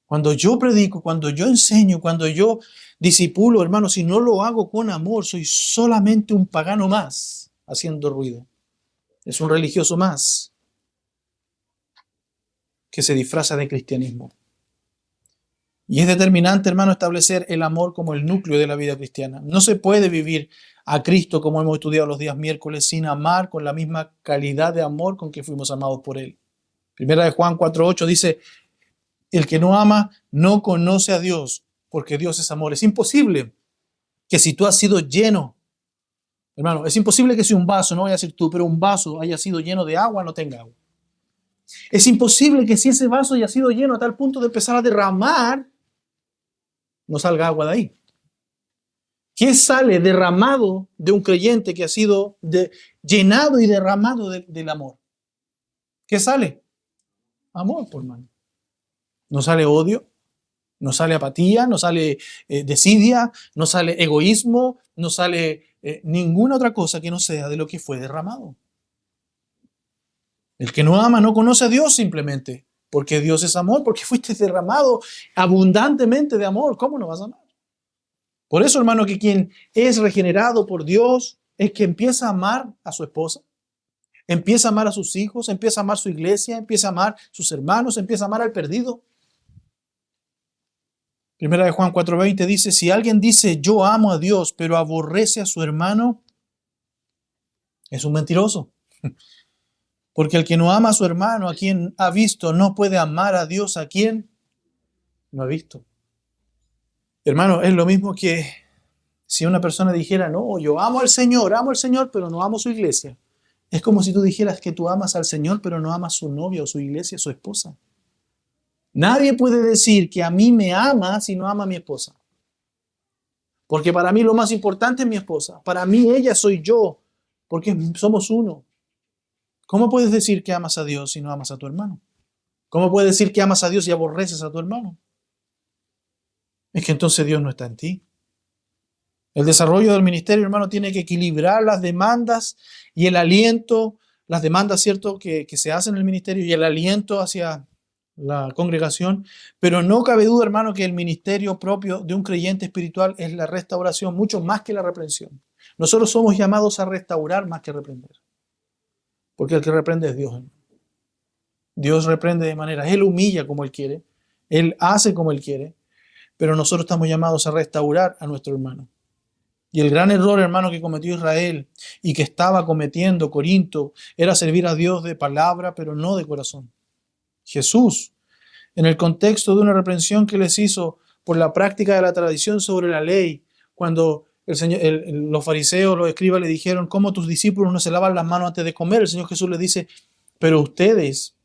A: Cuando yo predico, cuando yo enseño, cuando yo discipulo, hermano, si no lo hago con amor, soy solamente un pagano más haciendo ruido. Es un religioso más que se disfraza de cristianismo. Y es determinante, hermano, establecer el amor como el núcleo de la vida cristiana. No se puede vivir a Cristo, como hemos estudiado los días miércoles, sin amar con la misma calidad de amor con que fuimos amados por Él. Primera de Juan 4:8 dice: el que no ama no conoce a Dios, porque Dios es amor. Es imposible que si tú has sido lleno, hermano, es imposible que si un vaso, no voy a decir tú, pero un vaso haya sido lleno de agua, no tenga agua. Es imposible que si ese vaso haya sido lleno a tal punto de empezar a derramar, no salga agua de ahí. ¿Qué sale derramado de un creyente que ha sido llenado y derramado del amor? ¿Qué sale? Amor, por hermano. No sale odio, no sale apatía, no sale desidia, no sale egoísmo, no sale ninguna otra cosa que no sea de lo que fue derramado. El que no ama no conoce a Dios simplemente, porque Dios es amor, porque fuiste derramado abundantemente de amor. ¿Cómo no vas a amar? Por eso, hermano, que quien es regenerado por Dios es que empieza a amar a su esposa, empieza a amar a sus hijos, empieza a amar su iglesia, empieza a amar a sus hermanos, empieza a amar al perdido. Primera de Juan 4:20 dice: si alguien dice yo amo a Dios, pero aborrece a su hermano, es un mentiroso. Porque el que no ama a su hermano, a quien ha visto, no puede amar a Dios a quien no ha visto. Hermano, es lo mismo que si una persona dijera: no, yo amo al Señor, pero no amo su iglesia. Es como si tú dijeras que tú amas al Señor, pero no amas su novia o su iglesia, su esposa. Nadie puede decir que a mí me ama si no ama a mi esposa. Porque para mí lo más importante es mi esposa. Para mí ella soy yo, porque somos uno. ¿Cómo puedes decir que amas a Dios si no amas a tu hermano? ¿Cómo puedes decir que amas a Dios y aborreces a tu hermano? Es que entonces Dios no está en ti. El desarrollo del ministerio, hermano, tiene que equilibrar las demandas y el aliento, las demandas, ¿cierto?, que se hacen en el ministerio y el aliento hacia la congregación. Pero no cabe duda, hermano, que el ministerio propio de un creyente espiritual es la restauración, mucho más que la reprensión. Nosotros somos llamados a restaurar más que reprender. Porque el que reprende es Dios, hermano. Dios reprende de manera, Él humilla como Él quiere, Él hace como Él quiere, pero nosotros estamos llamados a restaurar a nuestro hermano. Y el gran error, hermano, que cometió Israel y que estaba cometiendo Corinto era servir a Dios de palabra, pero no de corazón. Jesús, en el contexto de una reprensión que les hizo por la práctica de la tradición sobre la ley, cuando los fariseos, los escribas le dijeron: ¿cómo tus discípulos no se lavan las manos antes de comer? El Señor Jesús les dice: pero ustedes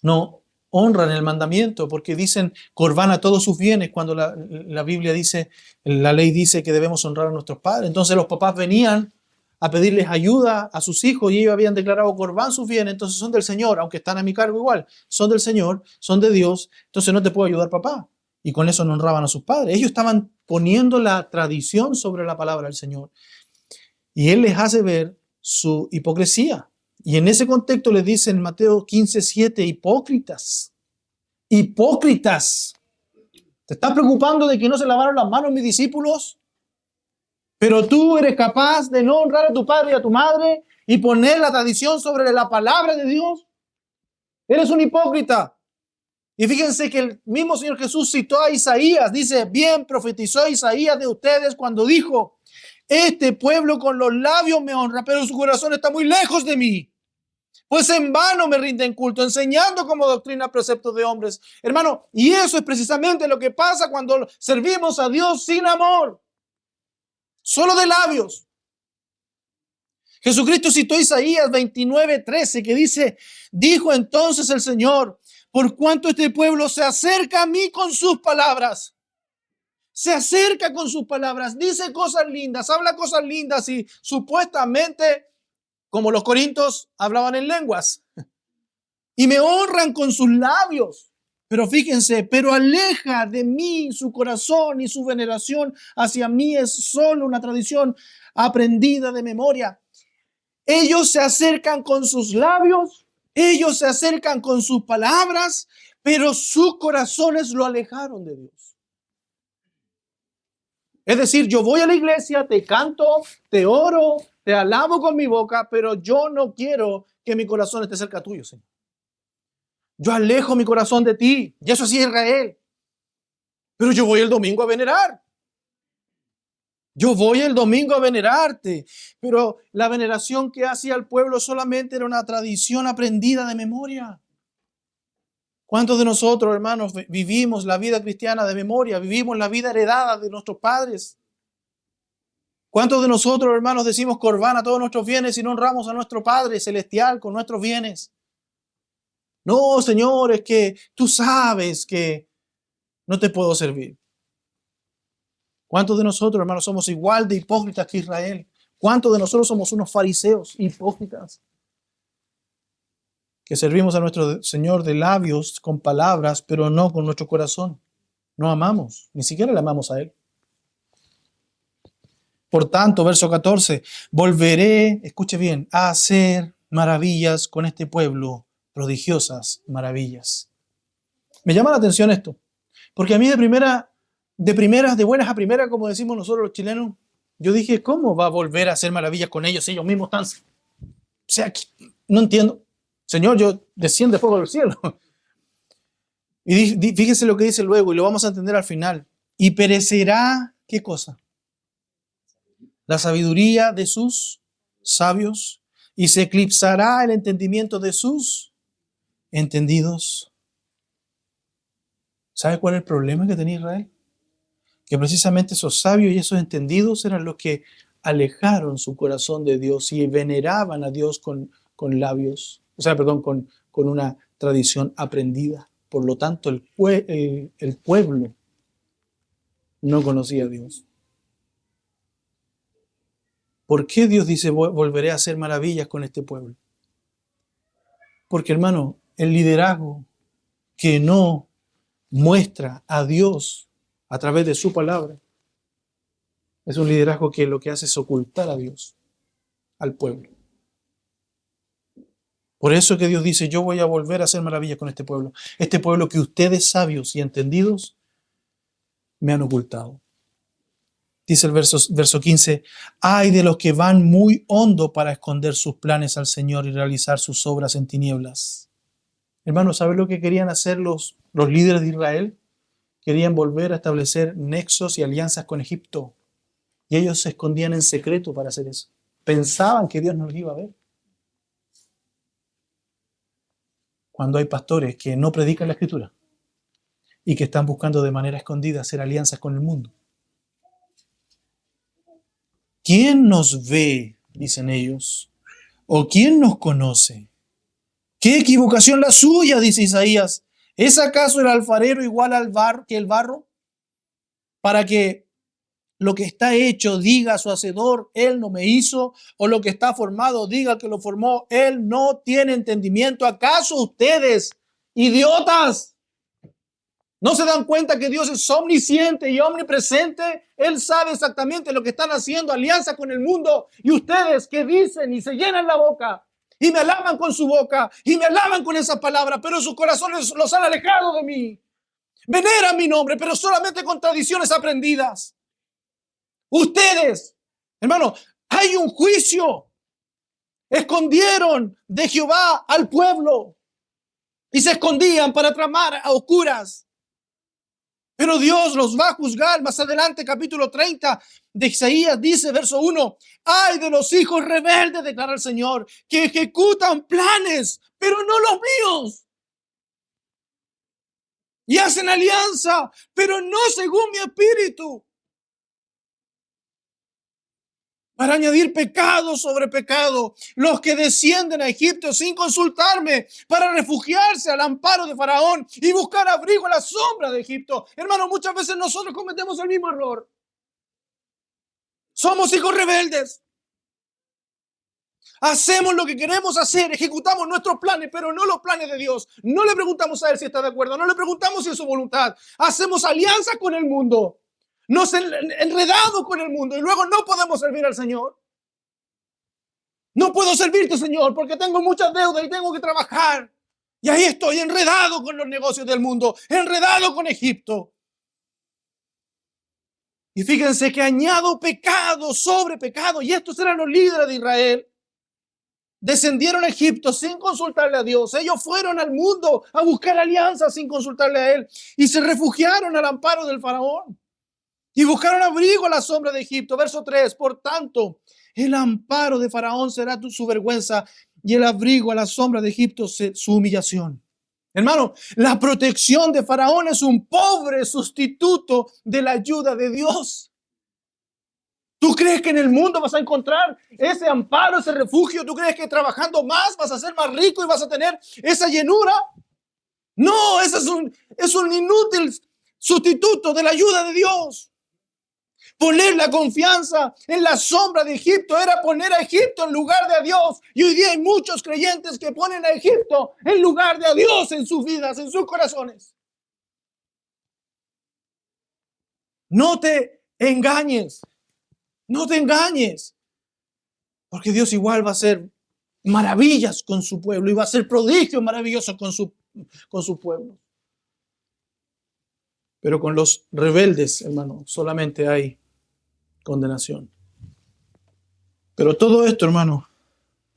A: no honran el mandamiento porque dicen corbán a todos sus bienes, cuando la Biblia dice, la ley dice que debemos honrar a nuestros padres. Entonces los papás venían a pedirles ayuda a sus hijos y ellos habían declarado corbán sus bienes, entonces son del Señor, aunque están a mi cargo igual, son del Señor, son de Dios, entonces no te puedo ayudar, papá. Y con eso no honraban a sus padres. Ellos estaban poniendo la tradición sobre la palabra del Señor. Y Él les hace ver su hipocresía. Y en ese contexto les dice en Mateo 15:7, hipócritas, hipócritas. ¿Te estás preocupando de que no se lavaron las manos mis discípulos? Pero tú eres capaz de no honrar a tu padre y a tu madre y poner la tradición sobre la palabra de Dios. Eres un hipócrita. Y fíjense que el mismo Señor Jesús citó a Isaías. Dice: bien profetizó Isaías de ustedes cuando dijo: este pueblo con los labios me honra, pero su corazón está muy lejos de mí. Pues en vano me rinden culto, enseñando como doctrina preceptos de hombres. Hermano, y eso es precisamente lo que pasa cuando servimos a Dios sin amor. Solo de labios. Jesucristo citó Isaías 29:13, que dice: dijo entonces el Señor: por cuanto este pueblo se acerca a mí con sus palabras. Se acerca con sus palabras, dice cosas lindas, habla cosas lindas y supuestamente, como los corintios, hablaban en lenguas. Y me honran con sus labios. Pero fíjense, pero aleja de mí su corazón y su veneración hacia mí es solo una tradición aprendida de memoria. Ellos se acercan con sus labios, ellos se acercan con sus palabras, pero sus corazones lo alejaron de Dios. Es decir, yo voy a la iglesia, te canto, te oro, te alabo con mi boca, pero yo no quiero que mi corazón esté cerca tuyo, Señor. Yo alejo mi corazón de ti, y eso sí es Israel. Pero yo voy el domingo a venerar. Yo voy el domingo a venerarte. Pero la veneración que hacía el pueblo solamente era una tradición aprendida de memoria. ¿Cuántos de nosotros, hermanos, vivimos la vida cristiana de memoria? Vivimos la vida heredada de nuestros padres. ¿Cuántos de nosotros, hermanos, decimos corbán a todos nuestros bienes y no honramos a nuestro Padre Celestial con nuestros bienes? No, Señor, es que tú sabes que no te puedo servir. ¿Cuántos de nosotros, hermanos, somos igual de hipócritas que Israel? ¿Cuántos de nosotros somos unos fariseos hipócritas que servimos a nuestro Señor de labios con palabras, pero no con nuestro corazón? No amamos, ni siquiera le amamos a Él. Por tanto, verso 14, volveré, escuche bien, a hacer maravillas con este pueblo, prodigiosas maravillas. Me llama la atención esto, porque a mí de buenas a primeras, como decimos nosotros los chilenos, yo dije, ¿cómo va a volver a hacer maravillas con ellos? Ellos mismos están... O sea, no entiendo. Señor, yo desciende fuego del cielo. Y fíjese lo que dice luego, y lo vamos a entender al final. Y perecerá, ¿qué cosa? La sabiduría de sus sabios, y se eclipsará el entendimiento de sus entendidos. ¿Sabe cuál es el problema que tenía Israel? Que precisamente esos sabios y esos entendidos eran los que alejaron su corazón de Dios y veneraban a Dios con labios, con una tradición aprendida. Por lo tanto, el pueblo no conocía a Dios. ¿Por qué Dios dice volveré a hacer maravillas con este pueblo? Porque, hermano, el liderazgo que no muestra a Dios a través de su palabra es un liderazgo que lo que hace es ocultar a Dios al pueblo. Por eso que Dios dice, yo voy a volver a hacer maravillas con este pueblo que ustedes sabios y entendidos me han ocultado. Dice el verso 15, ay de los que van muy hondo para esconder sus planes al Señor y realizar sus obras en tinieblas. Hermanos, ¿saben lo que querían hacer los líderes de Israel? Querían volver a establecer nexos y alianzas con Egipto. Y ellos se escondían en secreto para hacer eso. Pensaban que Dios no los iba a ver. Cuando hay pastores que no predican la Escritura y que están buscando de manera escondida hacer alianzas con el mundo. ¿Quién nos ve? Dicen ellos. ¿O quién nos conoce? ¿Qué equivocación la suya? Dice Isaías. ¿Es acaso el alfarero igual al que el barro? Para que lo que está hecho diga a su hacedor, él no me hizo, o lo que está formado diga que lo formó, él no tiene entendimiento. ¿Acaso ustedes, idiotas, no se dan cuenta que Dios es omnisciente y omnipresente? Él sabe exactamente lo que están haciendo, alianza con el mundo, y ustedes que dicen y se llenan la boca y me alaban con su boca y me alaban con esas palabras, pero sus corazones los han alejado de mí. Veneran mi nombre, pero solamente con tradiciones aprendidas. Ustedes, hermano, hay un juicio. Escondieron de Jehová al pueblo y se escondían para tramar a oscuras. Pero Dios los va a juzgar. Más adelante, capítulo 30 de Isaías dice, verso 1, ay de los hijos rebeldes, declara el Señor, que ejecutan planes, pero no los míos. Y hacen alianza, pero no según mi espíritu. Para añadir pecado sobre pecado, los que descienden a Egipto sin consultarme, para refugiarse al amparo de Faraón y buscar abrigo a la sombra de Egipto. Hermano, muchas veces nosotros cometemos el mismo error. Somos hijos rebeldes. Hacemos lo que queremos hacer, ejecutamos nuestros planes, pero no los planes de Dios. No le preguntamos a Él si está de acuerdo, no le preguntamos si es su voluntad. Hacemos alianza con el mundo. Nos enredamos con el mundo y luego no podemos servir al Señor. No puedo servirte, Señor, porque tengo muchas deudas y tengo que trabajar. Y ahí estoy enredado con los negocios del mundo, enredado con Egipto. Y fíjense que añado pecado sobre pecado. Y estos eran los líderes de Israel. Descendieron a Egipto sin consultarle a Dios. Ellos fueron al mundo a buscar alianzas sin consultarle a Él. Y se refugiaron al amparo del faraón. Y buscaron abrigo a la sombra de Egipto. Verso 3. Por tanto, el amparo de Faraón será su vergüenza y el abrigo a la sombra de Egipto su humillación. Hermano, la protección de Faraón es un pobre sustituto de la ayuda de Dios. ¿Tú crees que en el mundo vas a encontrar ese amparo, ese refugio? ¿Tú crees que trabajando más vas a ser más rico y vas a tener esa llenura? No, ese es un inútil sustituto de la ayuda de Dios. Poner la confianza en la sombra de Egipto era poner a Egipto en lugar de a Dios. Y hoy día hay muchos creyentes que ponen a Egipto en lugar de a Dios en sus vidas, en sus corazones. No te engañes. No te engañes. Porque Dios igual va a hacer maravillas con su pueblo y va a hacer prodigios maravillosos con su pueblo. Pero con los rebeldes, hermano, solamente hay condenación. Pero todo esto, hermano,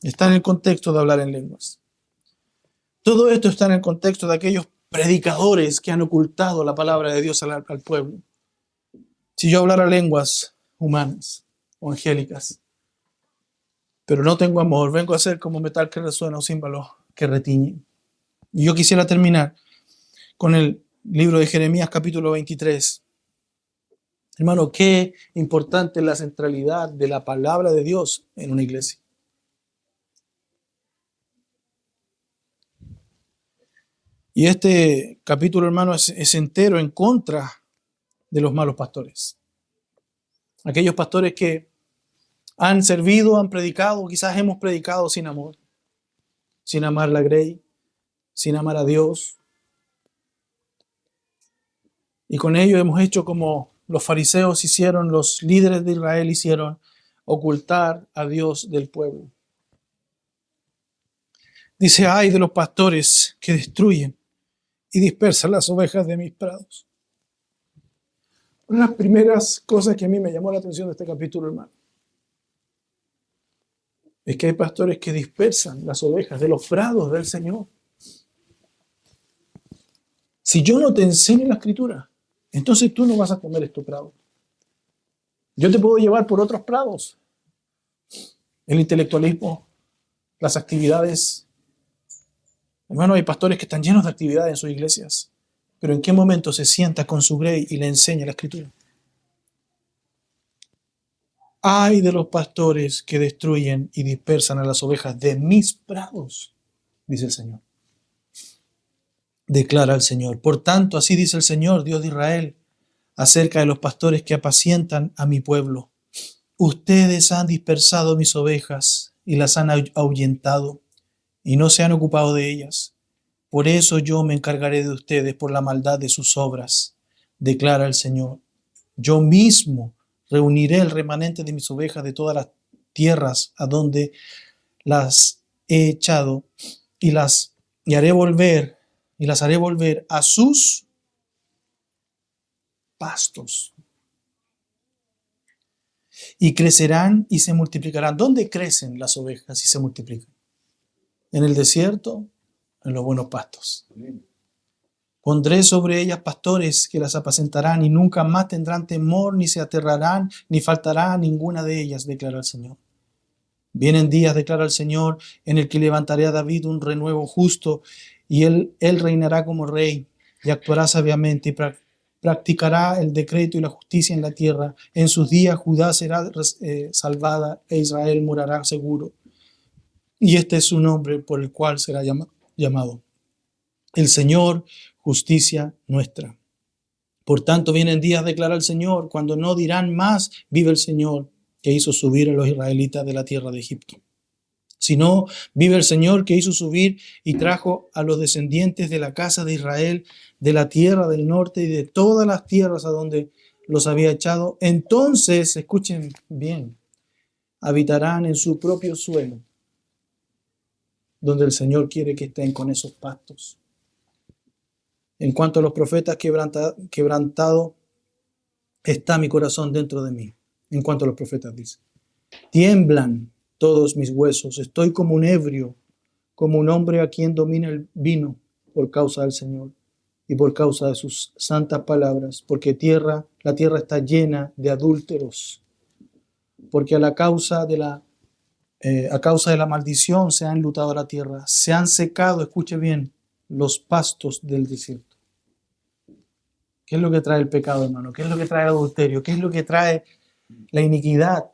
A: está en el contexto de hablar en lenguas. Todo esto está en el contexto de aquellos predicadores que han ocultado la palabra de Dios al pueblo. Si yo hablara lenguas humanas o angélicas, pero no tengo amor, vengo a ser como metal que resuena o címbalo que retiñe. Y yo quisiera terminar con el libro de Jeremías capítulo 23. Hermano, qué importante es la centralidad de la palabra de Dios en una iglesia. Y este capítulo, hermano, es entero en contra de los malos pastores. Aquellos pastores que han servido, han predicado, quizás hemos predicado sin amor, sin amar la grey, sin amar a Dios. Y con ello hemos hecho como los fariseos hicieron, los líderes de Israel hicieron, ocultar a Dios del pueblo. Dice, ay de los pastores que destruyen y dispersan las ovejas de mis prados. Una de las primeras cosas que a mí me llamó la atención de este capítulo, hermano, es que hay pastores que dispersan las ovejas de los prados del Señor. Si yo no te enseño la escritura, entonces tú no vas a comer estos prados. Yo te puedo llevar por otros prados. El intelectualismo, las actividades. Hermano, hay pastores que están llenos de actividades en sus iglesias, pero ¿en qué momento se sienta con su grey y le enseña la escritura? Ay de los pastores que destruyen y dispersan a las ovejas de mis prados, dice el Señor. Declara el Señor. Por tanto, así dice el Señor, Dios de Israel, acerca de los pastores que apacientan a mi pueblo. Ustedes han dispersado mis ovejas y las han ahuyentado y no se han ocupado de ellas. Por eso yo me encargaré de ustedes por la maldad de sus obras, declara el Señor. Yo mismo reuniré el remanente de mis ovejas de todas las tierras a donde las he echado y las haré volver a sus pastos. Y crecerán y se multiplicarán. ¿Dónde crecen las ovejas y se multiplican? En el desierto, en los buenos pastos. Pondré sobre ellas pastores que las apacentarán y nunca más tendrán temor, ni se aterrarán, ni faltará a ninguna de ellas, declara el Señor. Vienen días, declara el Señor, en el que levantaré a David un renuevo justo y él reinará como rey y actuará sabiamente y practicará el decreto y la justicia en la tierra. En sus días Judá será salvada e Israel morará seguro. Y este es su nombre por el cual será llamado. El Señor, justicia nuestra. Por tanto, vienen días, declara el Señor, cuando no dirán más, vive el Señor, que hizo subir a los israelitas de la tierra de Egipto. Sino, vive el Señor, que hizo subir y trajo a los descendientes de la casa de Israel, de la tierra del norte y de todas las tierras a donde los había echado. Entonces, escuchen bien, habitarán en su propio suelo, donde el Señor quiere que estén con esos pastos. En cuanto a los profetas, quebrantado está mi corazón dentro de mí. En cuanto a los profetas, dice. Tiemblan todos mis huesos, estoy como un ebrio, como un hombre a quien domina el vino por causa del Señor y por causa de sus santas palabras, porque la tierra está llena de adúlteros, porque a causa de la maldición se ha enlutado la tierra, se han secado, escuche bien, los pastos del desierto. ¿Qué es lo que trae el pecado, hermano? ¿Qué es lo que trae el adulterio? ¿Qué es lo que trae la iniquidad?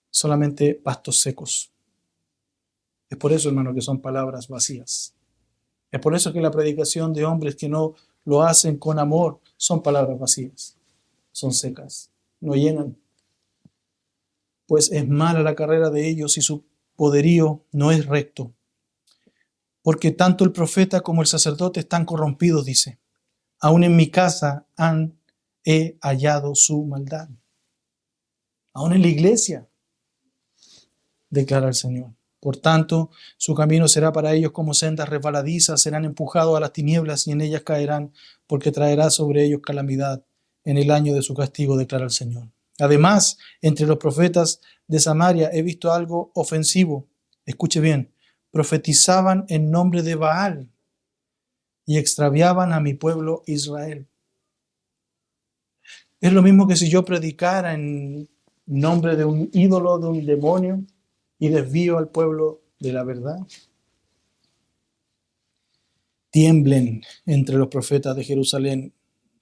A: Solamente pastos secos. Es por eso, hermano, que son palabras vacías. Es por eso que la predicación de hombres que no lo hacen con amor son palabras vacías. Son secas, no llenan. Pues es mala la carrera de ellos y su poderío no es recto. Porque tanto el profeta como el sacerdote están corrompidos, dice. Aún en mi casa he hallado su maldad. Aún en la iglesia, declara el Señor. Por tanto, su camino será para ellos como sendas resbaladizas, serán empujados a las tinieblas y en ellas caerán, porque traerá sobre ellos calamidad en el año de su castigo, declara el Señor. Además, entre los profetas de Samaria he visto algo ofensivo. Escuche bien, profetizaban en nombre de Baal y extraviaban a mi pueblo Israel. Es lo mismo que si yo predicara en nombre de un ídolo, de un demonio, y desvío al pueblo de la verdad. Tiemblen entre los profetas de Jerusalén.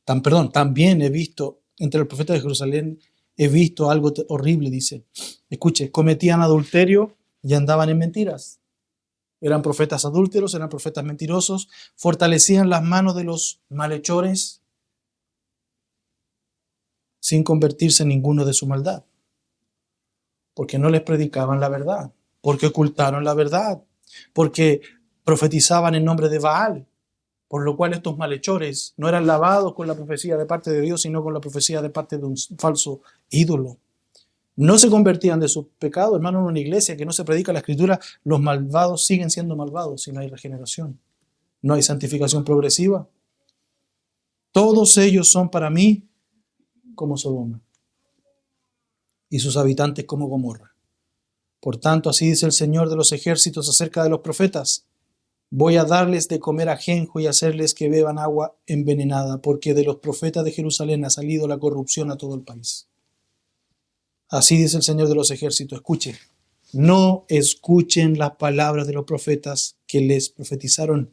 A: También he visto, entre los profetas de Jerusalén, he visto algo horrible, dice. Escuche, cometían adulterio y andaban en mentiras. Eran profetas adúlteros, eran profetas mentirosos, fortalecían las manos de los malhechores sin convertirse en ninguno de su maldad. Porque no les predicaban la verdad, porque ocultaron la verdad, porque profetizaban en nombre de Baal, por lo cual estos malhechores no eran lavados con la profecía de parte de Dios, sino con la profecía de parte de un falso ídolo. No se convertían de sus pecados, hermano, en una iglesia que no se predica la Escritura, los malvados siguen siendo malvados si no hay regeneración, no hay santificación progresiva. Todos ellos son para mí como Sodoma y sus habitantes como Gomorra. Por tanto, así dice el Señor de los ejércitos acerca de los profetas: voy a darles de comer ajenjo y hacerles que beban agua envenenada, porque de los profetas de Jerusalén ha salido la corrupción a todo el país. Así dice el Señor de los ejércitos. Escuche, no escuchen las palabras de los profetas que les profetizan.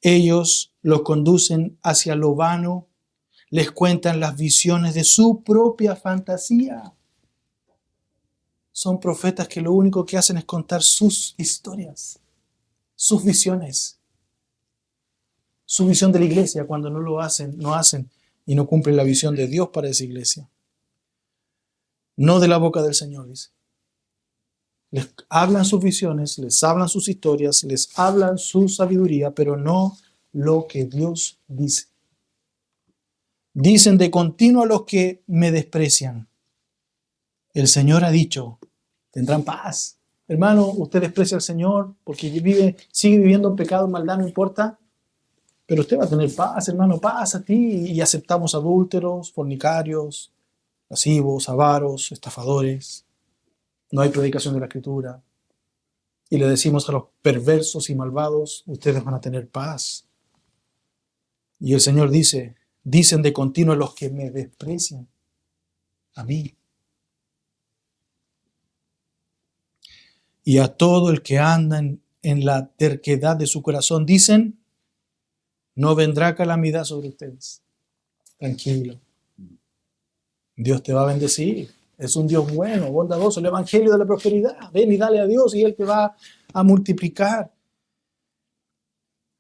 A: Ellos los conducen hacia lo vano, les cuentan las visiones de su propia fantasía. Son profetas que lo único que hacen es contar sus historias, sus visiones, su visión de la iglesia. Cuando no hacen y no cumplen la visión de Dios para esa iglesia. No de la boca del Señor, dice. Les hablan sus visiones, les hablan sus historias, les hablan su sabiduría, pero no lo que Dios dice. Dicen de continuo a los que me desprecian: el Señor ha dicho, tendrán paz. Hermano, usted desprecia al Señor porque sigue viviendo en pecado, en maldad, no importa. Pero usted va a tener paz, hermano, paz a ti. Y aceptamos adúlteros, fornicarios, lascivos, avaros, estafadores. No hay predicación de la Escritura. Y le decimos a los perversos y malvados: ustedes van a tener paz. Y el Señor dice: dicen de continuo los que me desprecian a mí. Y a todo el que anda en la terquedad de su corazón, dicen: no vendrá calamidad sobre ustedes. Tranquilo. Dios te va a bendecir. Es un Dios bueno, bondadoso, el evangelio de la prosperidad. Ven y dale a Dios y Él te va a multiplicar.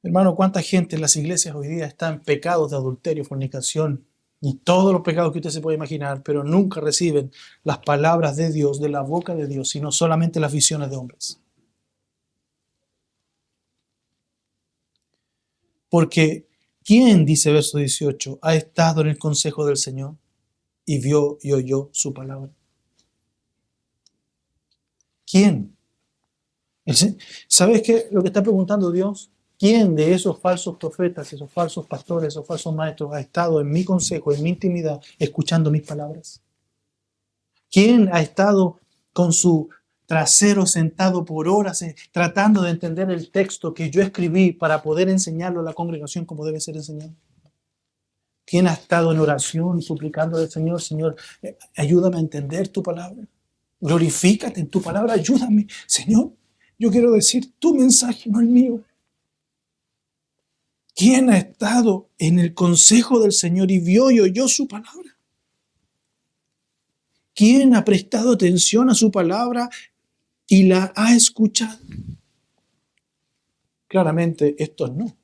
A: Hermano, ¿cuánta gente en las iglesias hoy día está en pecados de adulterio, fornicación y todos los pecados que usted se puede imaginar, pero nunca reciben las palabras de Dios, de la boca de Dios, sino solamente las visiones de hombres? Porque ¿quién, dice verso 18, ha estado en el consejo del Señor? y vio y oyó su palabra. ¿Quién? ¿Sabes qué? Lo que está preguntando Dios. ¿Quién de esos falsos profetas, esos falsos pastores, esos falsos maestros ha estado en mi consejo, en mi intimidad, escuchando mis palabras? ¿Quién ha estado con su trasero sentado por horas tratando de entender el texto que yo escribí para poder enseñarlo a la congregación como debe ser enseñado? ¿Quién ha estado en oración suplicando al Señor, Señor, ayúdame a entender tu palabra? Glorifícate en tu palabra, ayúdame. Señor, yo quiero decir tu mensaje, no el mío. ¿Quién ha estado en el consejo del Señor y vio y oyó su palabra? ¿Quién ha prestado atención a su palabra y la ha escuchado? Claramente estos no.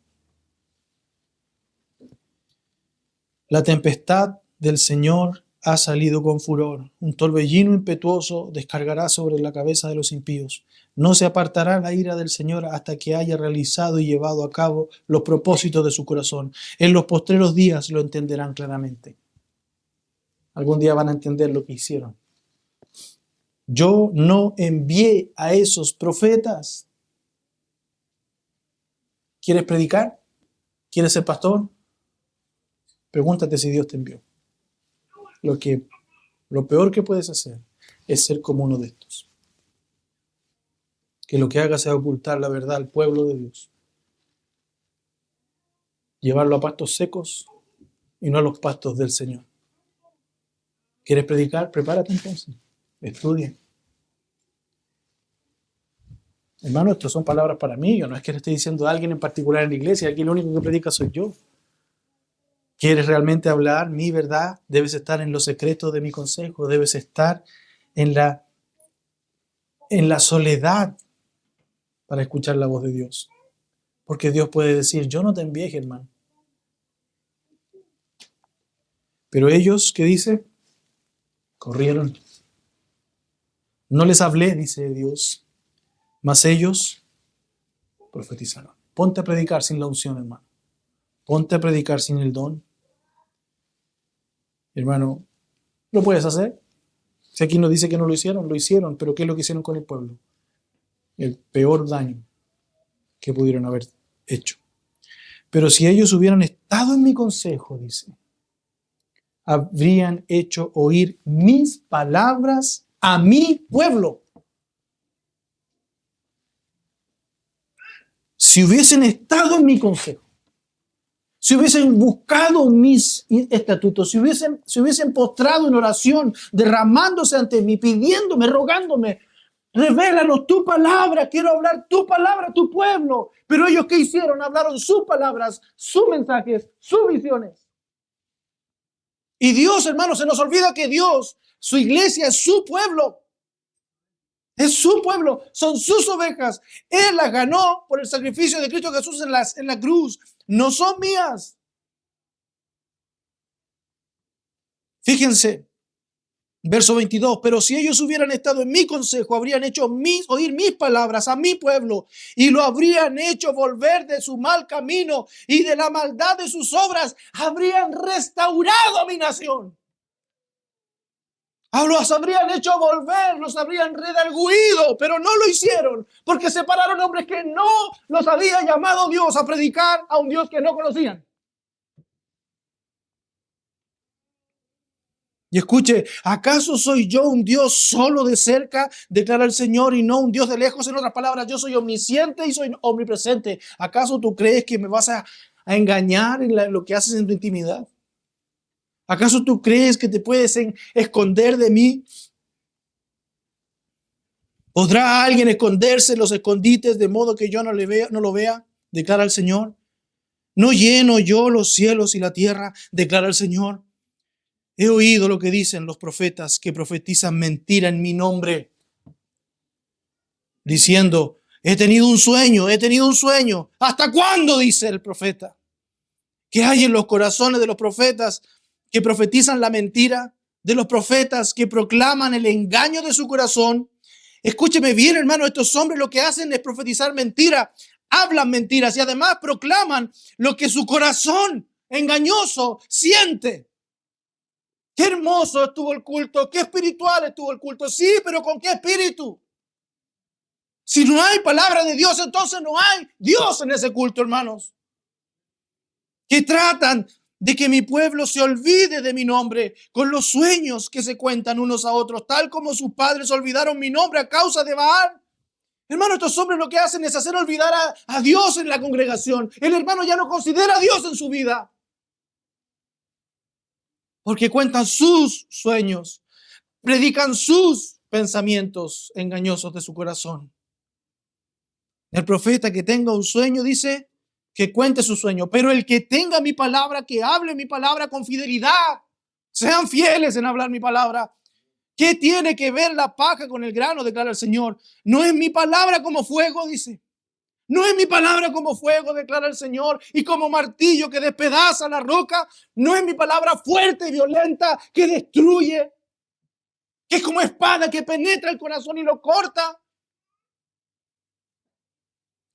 A: La tempestad del Señor ha salido con furor. Un torbellino impetuoso descargará sobre la cabeza de los impíos. No se apartará la ira del Señor hasta que haya realizado y llevado a cabo los propósitos de su corazón. En los postreros días lo entenderán claramente. Algún día van a entender lo que hicieron. Yo no envié a esos profetas. ¿Quieres predicar? ¿Quieres ser pastor? Pregúntate si Dios te envió. Lo peor que puedes hacer es ser como uno de estos. Que lo que haga sea ocultar la verdad al pueblo de Dios. Llevarlo a pastos secos y no a los pastos del Señor. ¿Quieres predicar? Prepárate entonces. Estudia. Hermano, estas son palabras para mí. Yo no es que le esté diciendo a alguien en particular en la iglesia. Aquí lo único que predica soy yo. ¿Quieres realmente hablar mi verdad? Debes estar en los secretos de mi consejo. Debes estar en la soledad para escuchar la voz de Dios. Porque Dios puede decir, yo no te envié, Germán. Pero ellos, ¿qué dice? Corrieron. No les hablé, dice Dios, mas ellos profetizaron. Ponte a predicar sin la unción, hermano. Ponte a predicar sin el don. Hermano, ¿lo puedes hacer? Si aquí nos dice que no lo hicieron, pero ¿qué es lo que hicieron con el pueblo? El peor daño que pudieron haber hecho. Pero si ellos hubieran estado en mi consejo, dice, habrían hecho oír mis palabras a mi pueblo. Si hubiesen estado en mi consejo, si hubiesen buscado mis estatutos, si hubiesen postrado en oración, derramándose ante mí, pidiéndome, rogándome, revélanos tu palabra, quiero hablar tu palabra a tu pueblo. Pero ellos, ¿qué hicieron? Hablaron sus palabras, sus mensajes, sus visiones. Y Dios, hermanos, se nos olvida que Dios, su iglesia es su pueblo. Es su pueblo, son sus ovejas. Él las ganó por el sacrificio de Cristo Jesús en la cruz. No son mías. Fíjense, verso 22. Pero si ellos hubieran estado en mi consejo, habrían hecho oír mis palabras a mi pueblo y lo habrían hecho volver de su mal camino y de la maldad de sus obras. Habrían restaurado a mi nación. Los habrían hecho volver, los habrían redarguido, pero no lo hicieron porque separaron hombres que no los había llamado Dios a predicar a un Dios que no conocían. Y escuche, ¿acaso soy yo un Dios solo de cerca? Declara el Señor, y no un Dios de lejos. En otras palabras, yo soy omnisciente y soy omnipresente. ¿Acaso tú crees que me vas a engañar en lo que haces en tu intimidad? ¿Acaso tú crees que te puedes esconder de mí? ¿Podrá alguien esconderse en los escondites de modo que yo no lo vea? Declara el Señor. ¿No lleno yo los cielos y la tierra? Declara el Señor. He oído lo que dicen los profetas que profetizan mentira en mi nombre, diciendo, he tenido un sueño, he tenido un sueño. ¿Hasta cuándo? Dice el profeta. ¿Qué hay en los corazones de los profetas que profetizan la mentira? De los profetas que proclaman el engaño de su corazón. Escúcheme bien, hermano, estos hombres lo que hacen es profetizar mentira, hablan mentiras y además proclaman lo que su corazón engañoso siente. Qué hermoso estuvo el culto, qué espiritual estuvo el culto. Sí, pero ¿con qué espíritu? Si no hay palabra de Dios, entonces no hay Dios en ese culto, hermanos. Que tratan de que mi pueblo se olvide de mi nombre con los sueños que se cuentan unos a otros, tal como sus padres olvidaron mi nombre a causa de Baal. Hermano, estos hombres lo que hacen es hacer olvidar a Dios en la congregación. El hermano ya no considera a Dios en su vida, porque cuentan sus sueños, predican sus pensamientos engañosos de su corazón. El profeta que tenga un sueño dice que cuente su sueño, pero el que tenga mi palabra, que hable mi palabra con fidelidad. Sean fieles en hablar mi palabra. ¿Qué tiene que ver la paja con el grano? Declara el Señor. No es mi palabra como fuego, dice. No es mi palabra como fuego, declara el Señor, y como martillo que despedaza la roca. No es mi palabra fuerte y violenta que destruye, que es como espada que penetra el corazón y lo corta.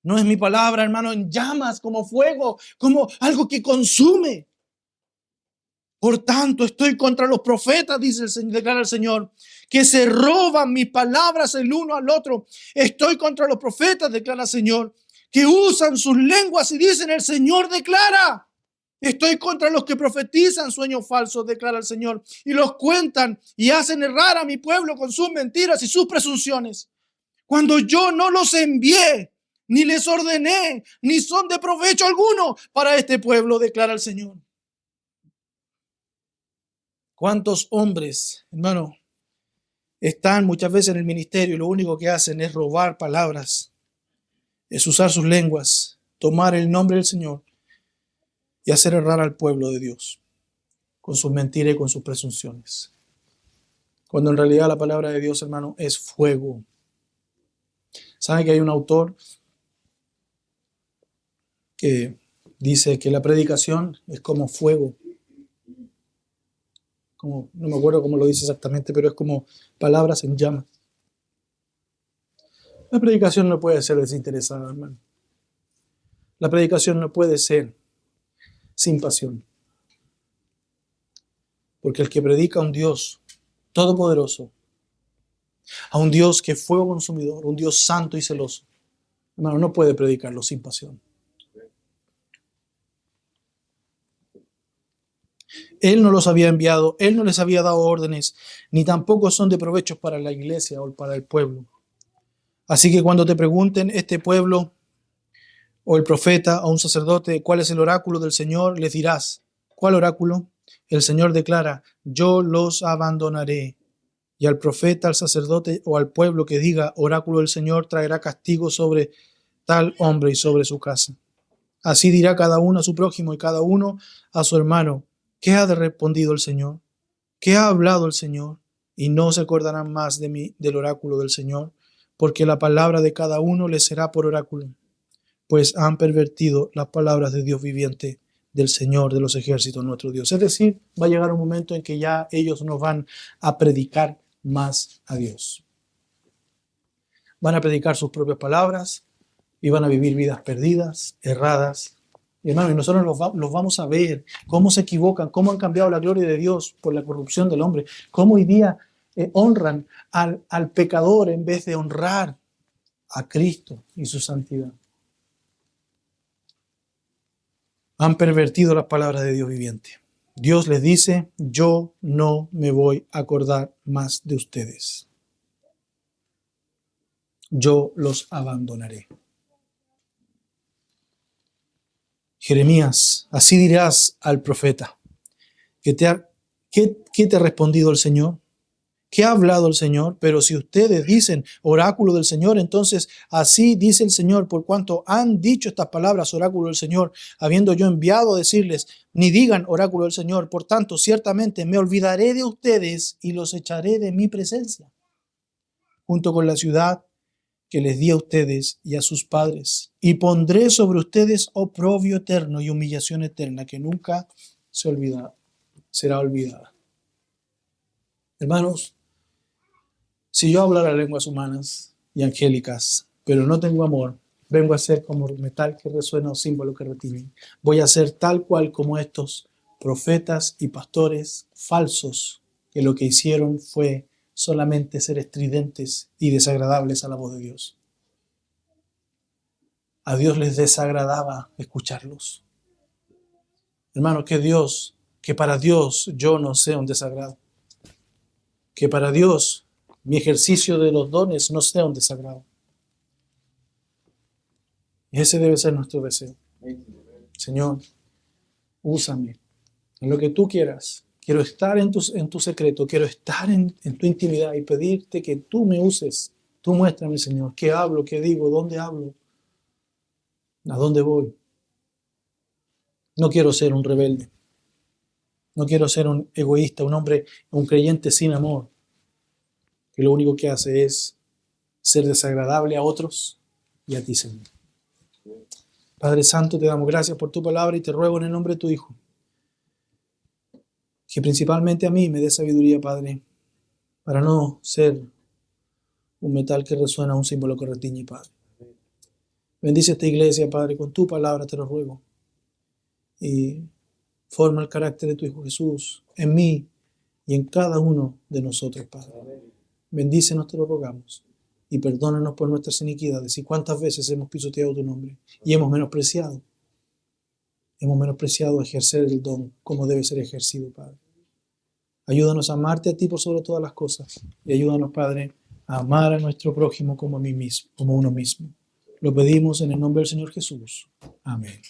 A: No es mi palabra, hermano, en llamas, como fuego, como algo que consume. Por tanto, estoy contra los profetas, dice el Señor, declara el Señor, que se roban mis palabras el uno al otro. Estoy contra los profetas, declara el Señor, que usan sus lenguas y dicen, el Señor declara. Estoy contra los que profetizan sueños falsos, declara el Señor, y los cuentan y hacen errar a mi pueblo con sus mentiras y sus presunciones. Cuando yo no los envié, ni les ordené, ni son de provecho alguno para este pueblo, declara el Señor. ¿Cuántos hombres, hermano, están muchas veces en el ministerio y lo único que hacen es robar palabras, es usar sus lenguas, tomar el nombre del Señor y hacer errar al pueblo de Dios con sus mentiras y con sus presunciones? Cuando en realidad la palabra de Dios, hermano, es fuego. ¿Saben que hay un autor que dice que la predicación es como fuego? Como, no me acuerdo cómo lo dice exactamente, pero es como palabras en llamas. La predicación no puede ser desinteresada, hermano. La predicación no puede ser sin pasión. Porque el que predica a un Dios todopoderoso, a un Dios que es fuego consumidor, un Dios santo y celoso, hermano, no puede predicarlo sin pasión. Él no los había enviado, Él no les había dado órdenes, ni tampoco son de provecho para la iglesia o para el pueblo. Así que cuando te pregunten este pueblo o el profeta o un sacerdote cuál es el oráculo del Señor, les dirás, ¿cuál oráculo? El Señor declara, yo los abandonaré. Y al profeta, al sacerdote o al pueblo que diga oráculo del Señor traerá castigo sobre tal hombre y sobre su casa. Así dirá cada uno a su prójimo y cada uno a su hermano. ¿Qué ha respondido el Señor? ¿Qué ha hablado el Señor? Y no se acordarán más de mí, del oráculo del Señor, porque la palabra de cada uno les será por oráculo, pues han pervertido las palabras de Dios viviente, del Señor de los ejércitos, nuestro Dios. Es decir, va a llegar un momento en que ya ellos no van a predicar más a Dios. Van a predicar sus propias palabras y van a vivir vidas perdidas, erradas. Y hermano, y nosotros los vamos a ver, cómo se equivocan, cómo han cambiado la gloria de Dios por la corrupción del hombre, cómo hoy día honran al pecador en vez de honrar a Cristo y su santidad. Han pervertido las palabras de Dios viviente. Dios les dice, yo no me voy a acordar más de ustedes. Yo los abandonaré. Jeremías, así dirás al profeta. ¿Qué te ha respondido el Señor? ¿Qué ha hablado el Señor? Pero si ustedes dicen oráculo del Señor, entonces así dice el Señor, por cuanto han dicho estas palabras, oráculo del Señor, habiendo yo enviado a decirles, ni digan oráculo del Señor, por tanto, ciertamente me olvidaré de ustedes y los echaré de mi presencia, junto con la ciudad que les di a ustedes y a sus padres, y pondré sobre ustedes oprobio eterno y humillación eterna que nunca será olvidada. Hermanos, si yo hablara lenguas humanas y angélicas, pero no tengo amor, vengo a ser como metal que resuena o símbolo que retiene. Voy a ser tal cual como estos profetas y pastores falsos que lo que hicieron fue solamente ser estridentes y desagradables a la voz de Dios. A Dios les desagradaba escucharlos. Hermano, que para Dios yo no sea un desagrado. Que para Dios mi ejercicio de los dones no sea un desagrado. Y ese debe ser nuestro deseo. Señor, úsame en lo que tú quieras. Quiero estar en tu secreto, quiero estar en tu intimidad y pedirte que tú me uses. Tú muéstrame, Señor, qué hablo, qué digo, dónde hablo, a dónde voy. No quiero ser un rebelde. No quiero ser un egoísta, un hombre, un creyente sin amor, que lo único que hace es ser desagradable a otros y a ti, Señor. Padre Santo, te damos gracias por tu palabra y te ruego en el nombre de tu Hijo, que principalmente a mí me dé sabiduría, Padre, para no ser un metal que resuena, un símbolo que retiñe, Padre. Bendice esta iglesia, Padre, con tu palabra te lo ruego. Y forma el carácter de tu Hijo Jesús en mí y en cada uno de nosotros, Padre. Bendícenos, te lo rogamos. Y perdónanos por nuestras iniquidades y cuántas veces hemos pisoteado tu nombre y hemos menospreciado ejercer el don como debe ser ejercido, Padre. Ayúdanos a amarte a ti por sobre todas las cosas y ayúdanos, Padre, a amar a nuestro prójimo como a mí mismo, como uno mismo. Lo pedimos en el nombre del Señor Jesús. Amén.